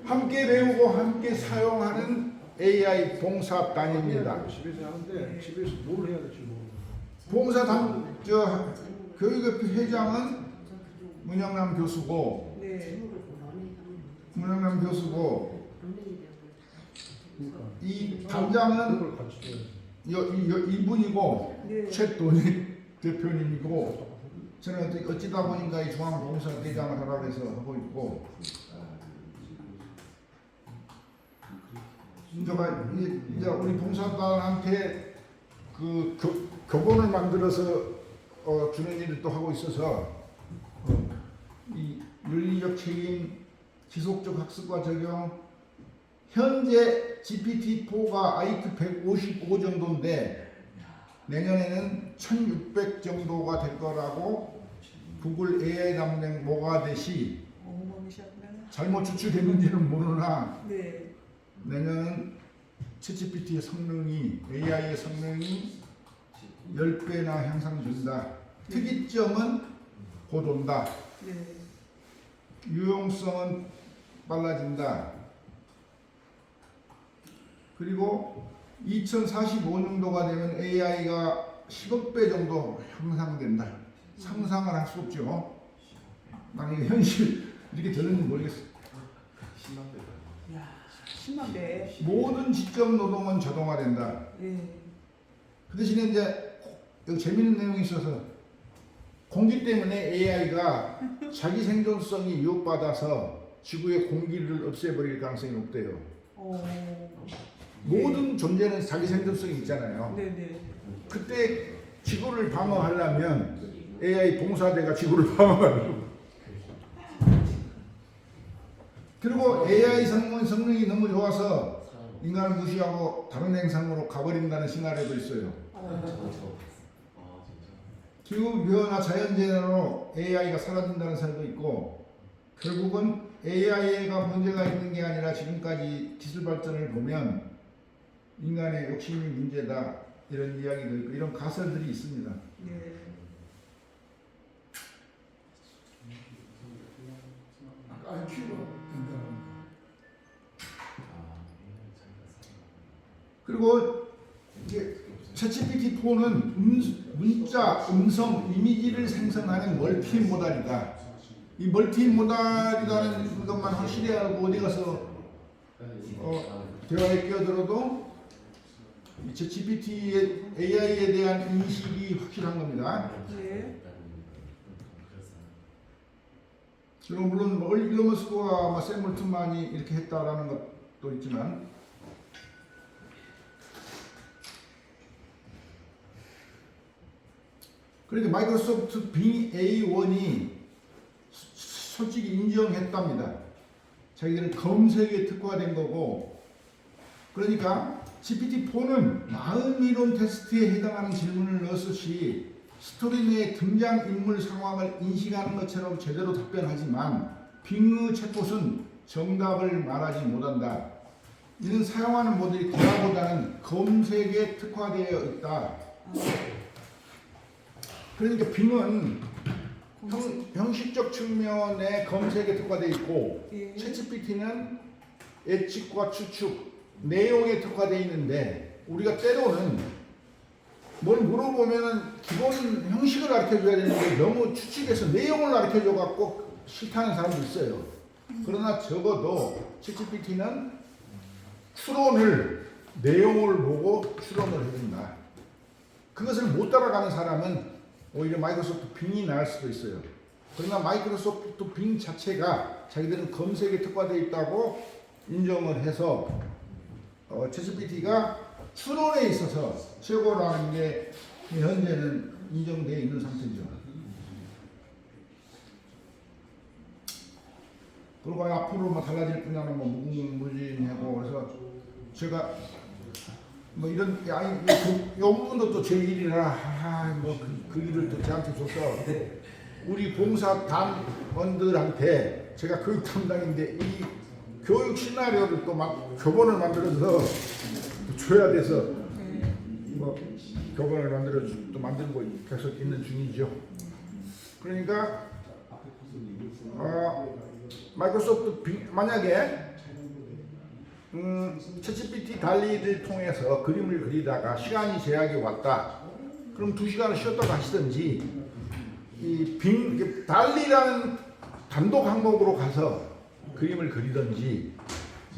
함께 배우고 함께 사용하는 AI 봉사단입니다. 집에서 하는데 집에서 뭘 해야 될지 모르고. 봉사단 교육협회 회장은 문영남 교수고 네. 문영남 교수고 그러니까 이 단장은 그걸 같이 줘야지. 이분이고 네. 최돈희 대표님이고 저는 어찌다 보니까 이 중앙봉사대장을 하라고 해서 하고 있고 이제 우리 봉사단한테 그 교본을 만들어서 주는 일을 또 하고 있어서 이 윤리적 책임, 지속적 학습과 적용 현재 GPT-4가 IQ 155 정도인데 내년에는 1600 정도가 될 거라고 구글 AI 담당 모가데시 어머니셨구나. 잘못 추출됐는지는 모르나 네. 내년은 챗GPT의 성능이 AI의 성능이 10배나 향상된다. 특이점은 곧 온다. 네. 유용성은 빨라진다. 그리고 2045년도가 되면 AI가 10억 배 정도 향상된다. 상상을 할 수 없죠. 나는 이게 현실 이렇게 되는지 모르겠어. 야, 10만 배. 모든 지적 노동은 자동화된다. 네. 그 대신에 이제 여기 재밌는 내용이 있어서 공기 때문에 AI가 자기 생존성이 위협받아서 지구의 공기를 없애버릴 가능성이 높대요. 모든 존재는 자기 생존성이 있잖아요. 네네. 그때 지구를 방어하려면 AI 봉사대가 지구를 방어하려고. 그리고 AI 성능이 너무 좋아서 인간을 무시하고 다른 행성으로 가버린다는 시나리오도 있어요. 기후변화 자연재해로 AI가 사라진다는 설도 있고 결국은 AI가 문제가 있는 게 아니라 지금까지 기술 발전을 보면 인간의 욕심이 문제다 이런 이야기도 있고 이런 가설들이 있습니다. 네. IQ가 된다는 그리고 이게 챗GPT-4는 문자, 음성, 이미지를 생성하는 멀티모달이다. 이 멀티모달이라는 것만 확실히 알고 어디 가서 대화에 끼어들어도 이 GPT의 AI에 대한 인식이 확실한 겁니다. 네. 그리고 물론 뭐 일론 머스크와 샘 올트만이 이렇게 했다라는 것도 있지만 그런데 마이크로소프트 빙 A1이 솔직히 인정했답니다. 자기들은 검색에 특화된 거고 그러니까 GPT-4는 마음이론 테스트에 해당하는 질문을 넣었듯이 스토리 내의 등장인물 상황을 인식하는 것처럼 제대로 답변하지만 빙의 챗봇은 정답을 말하지 못한다. 이는 사용하는 모델이 대화보다는 검색에 특화되어 있다. 그러니까 빙은 형식적 측면에 검색에 특화되어 있고 예. 챗GPT는 예측과 추측, 내용에 특화되어 있는데 우리가 때로는 뭘 물어보면은 기본 형식을 가르쳐줘야 되는데 너무 추측해서 내용을 가르쳐줘 갖고 싫다는 사람도 있어요. 그러나 적어도 챗GPT는 추론을 내용을 보고 추론을 해준다. 그것을 못 따라가는 사람은 오히려 마이크로소프트 빙이 나을 수도 있어요. 그러나 마이크로소프트 빙 자체가 자기들은 검색에 특화되어 있다고 인정을 해서 챗GPT가 추론에 있어서 최고라는 게 현재는 인정되어 있는 상태죠. 그리고 앞으로 뭐 달라질 분야는 뭐 무궁무진하고 그래서 제가 뭐 이런 아니 요 부분도 또 제 일이라 그 일을 또 저한테 줘서 우리 봉사단원들한테 제가 교육 담당인데 이 교육 시나리오를 또 막 교본을 만들어서 줘야 돼서 뭐 교본을 만들어 또 만들고 계속 있는 중이죠. 그러니까 마이크로소프트 만약에 챗GPT 달리를 통해서 그림을 그리다가 시간이 제약이 왔다. 그럼 2시간을 쉬었다 가시든지 이 달리라는 단독 항목으로 가서 그림을 그리든지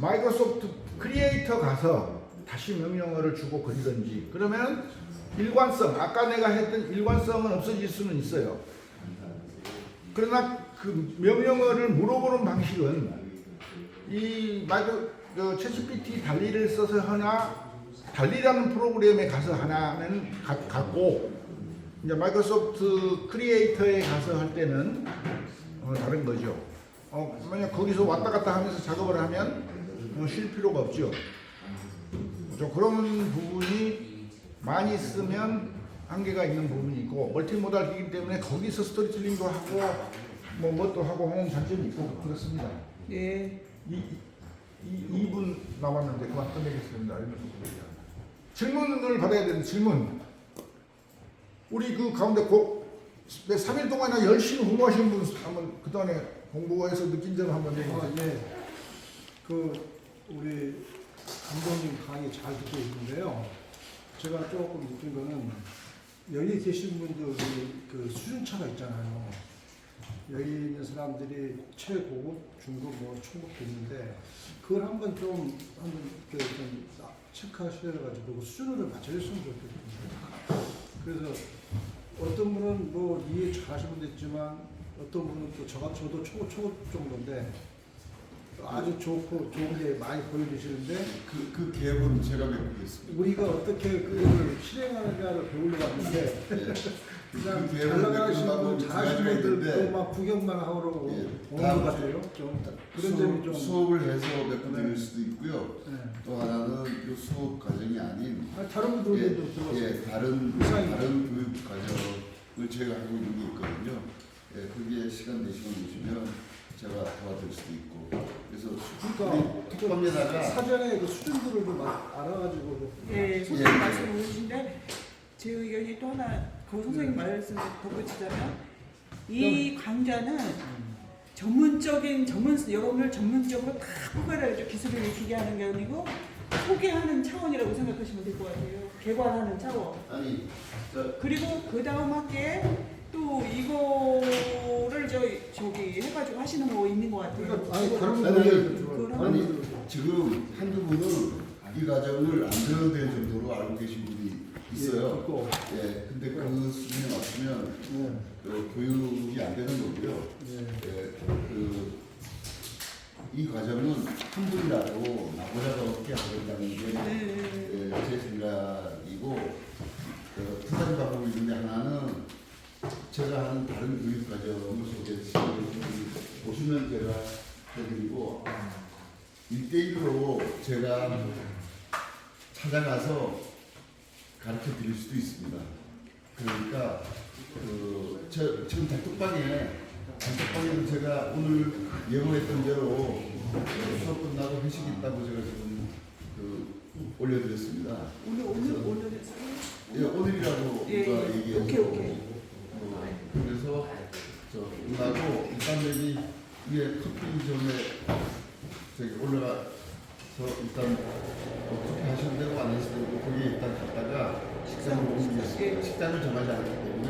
마이크로소프트 크리에이터 가서 다시 명령어를 주고 그리든지 그러면 일관성, 아까 내가 했던 일관성은 없어질 수는 있어요. 그러나 그 명령어를 물어보는 방식은 이 챗GPT 달리를 써서 하나 달리라는 프로그램에 가서 하나는 같고 이제 마이크로소프트 크리에이터에 가서 할 때는 다른 거죠. 만약 거기서 왔다 갔다 하면서 작업을 하면 쉴 필요가 없죠. 좀 그런 부분이 많이 쓰면 한계가 있는 부분이 있고 멀티모달이기 때문에 거기서 스토리텔링도 하고 뭣도 하고 하는 장점이 있고 그렇습니다. 예. 2분 남았는데 그만 끝내겠습니다. 질문을 받아야 되는 질문. 우리 그 가운데 3일 동안이나 열심히 공부하신 분 한번 그동안에 공부해서 느낀 점 한번 얘기해주세요. 예. 우리 감독님 강의 잘 듣고 있는데요. 제가 조금 느낀 거는 여기 계신 분들이 그 수준차가 있잖아요. 여기 있는 사람들이 최고급, 중급, 초급도 있는데 그걸 한번 좀 체크하셔가지고 수준을 맞춰줬으면 좋겠거든요. 그래서 어떤 분은 이해 잘하시는 분도 있지만 어떤 분은 또 저도 초급 정도인데 아주 좋은 게 많이 보여주시는데 그 기획은 제가 맡기겠습니다. 우리가 어떻게 그걸 실행하느냐를 배우려고 하는데 그냥 그 잘 나가시는 계획을 분, 잘하시는 가지고 분들 있는데 막 구경만 하러 예, 오는 것 같아요. 좀 그런 점이 좀 수업을 해서 몇 번 드릴 수도 있고요. 네. 또 하나는 그 수업 과정이 아닌 다른 분들도 들어서 다른 이상이 교육 과정을 제가 하고 있는 게 있거든요. 거기에 시간 내시면 오시면 제가 도와드릴 수도 있고 그래서 그러니까 특검에다가 사전에 그 수준들을 좀 알아가지고 예, 선생님 예. 말씀 오신데 제 의견이 또 하나 그 선생님 말씀에 덧붙이자면 이 강좌는 여러분을 전문적으로 다 포괄해서 기술을 익히게 하는 게 아니고 소개하는 차원이라고 생각하시면 될 것 같아요. 개발하는 차원. 아니 그리고 그 다음 학기에 또 이거를 저기 해가지고 하시는 거 있는 것 같아요. 그러니까 다른 아니, 분들도 좋아요. 다른 아니 분들도 좋아요. 지금 한두 분은 이 과정을 안 들어도 될 정도로 알고 계신 분이 있어요. 있고. 근데 그 수준에 맞추면 그 교육이 안 되는 거고요. 이 과정은 한 분이라도 나보다 더 어떻게 하고 있다는 게 제 생각이고 두 가지 방법이 있는데 하나는 제가 하는 다른 교육 과정을 소개해서 보시면 제가 해드리고 1대1로 제가 찾아가서 가르쳐 드릴 수도 있습니다. 그러니까 지금 단톡방에는 제가 오늘 예고했던 대로 수업 끝나고 회식이 있다고 제가 지금 올려드렸습니다. 오늘했어요? 예, 오늘이라고 예, 누가 예. 얘기해서 오케이. 그래서 끝나고 일단 여기 위에 커피점에 저기 올라가서 일단 커피 하시는 대로 안 하시는 대로 거기에 일단 갔다가 식당을 옮기겠습니다. 식당을 정하지 않았기 때문에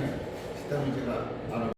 식당을 제가 알아.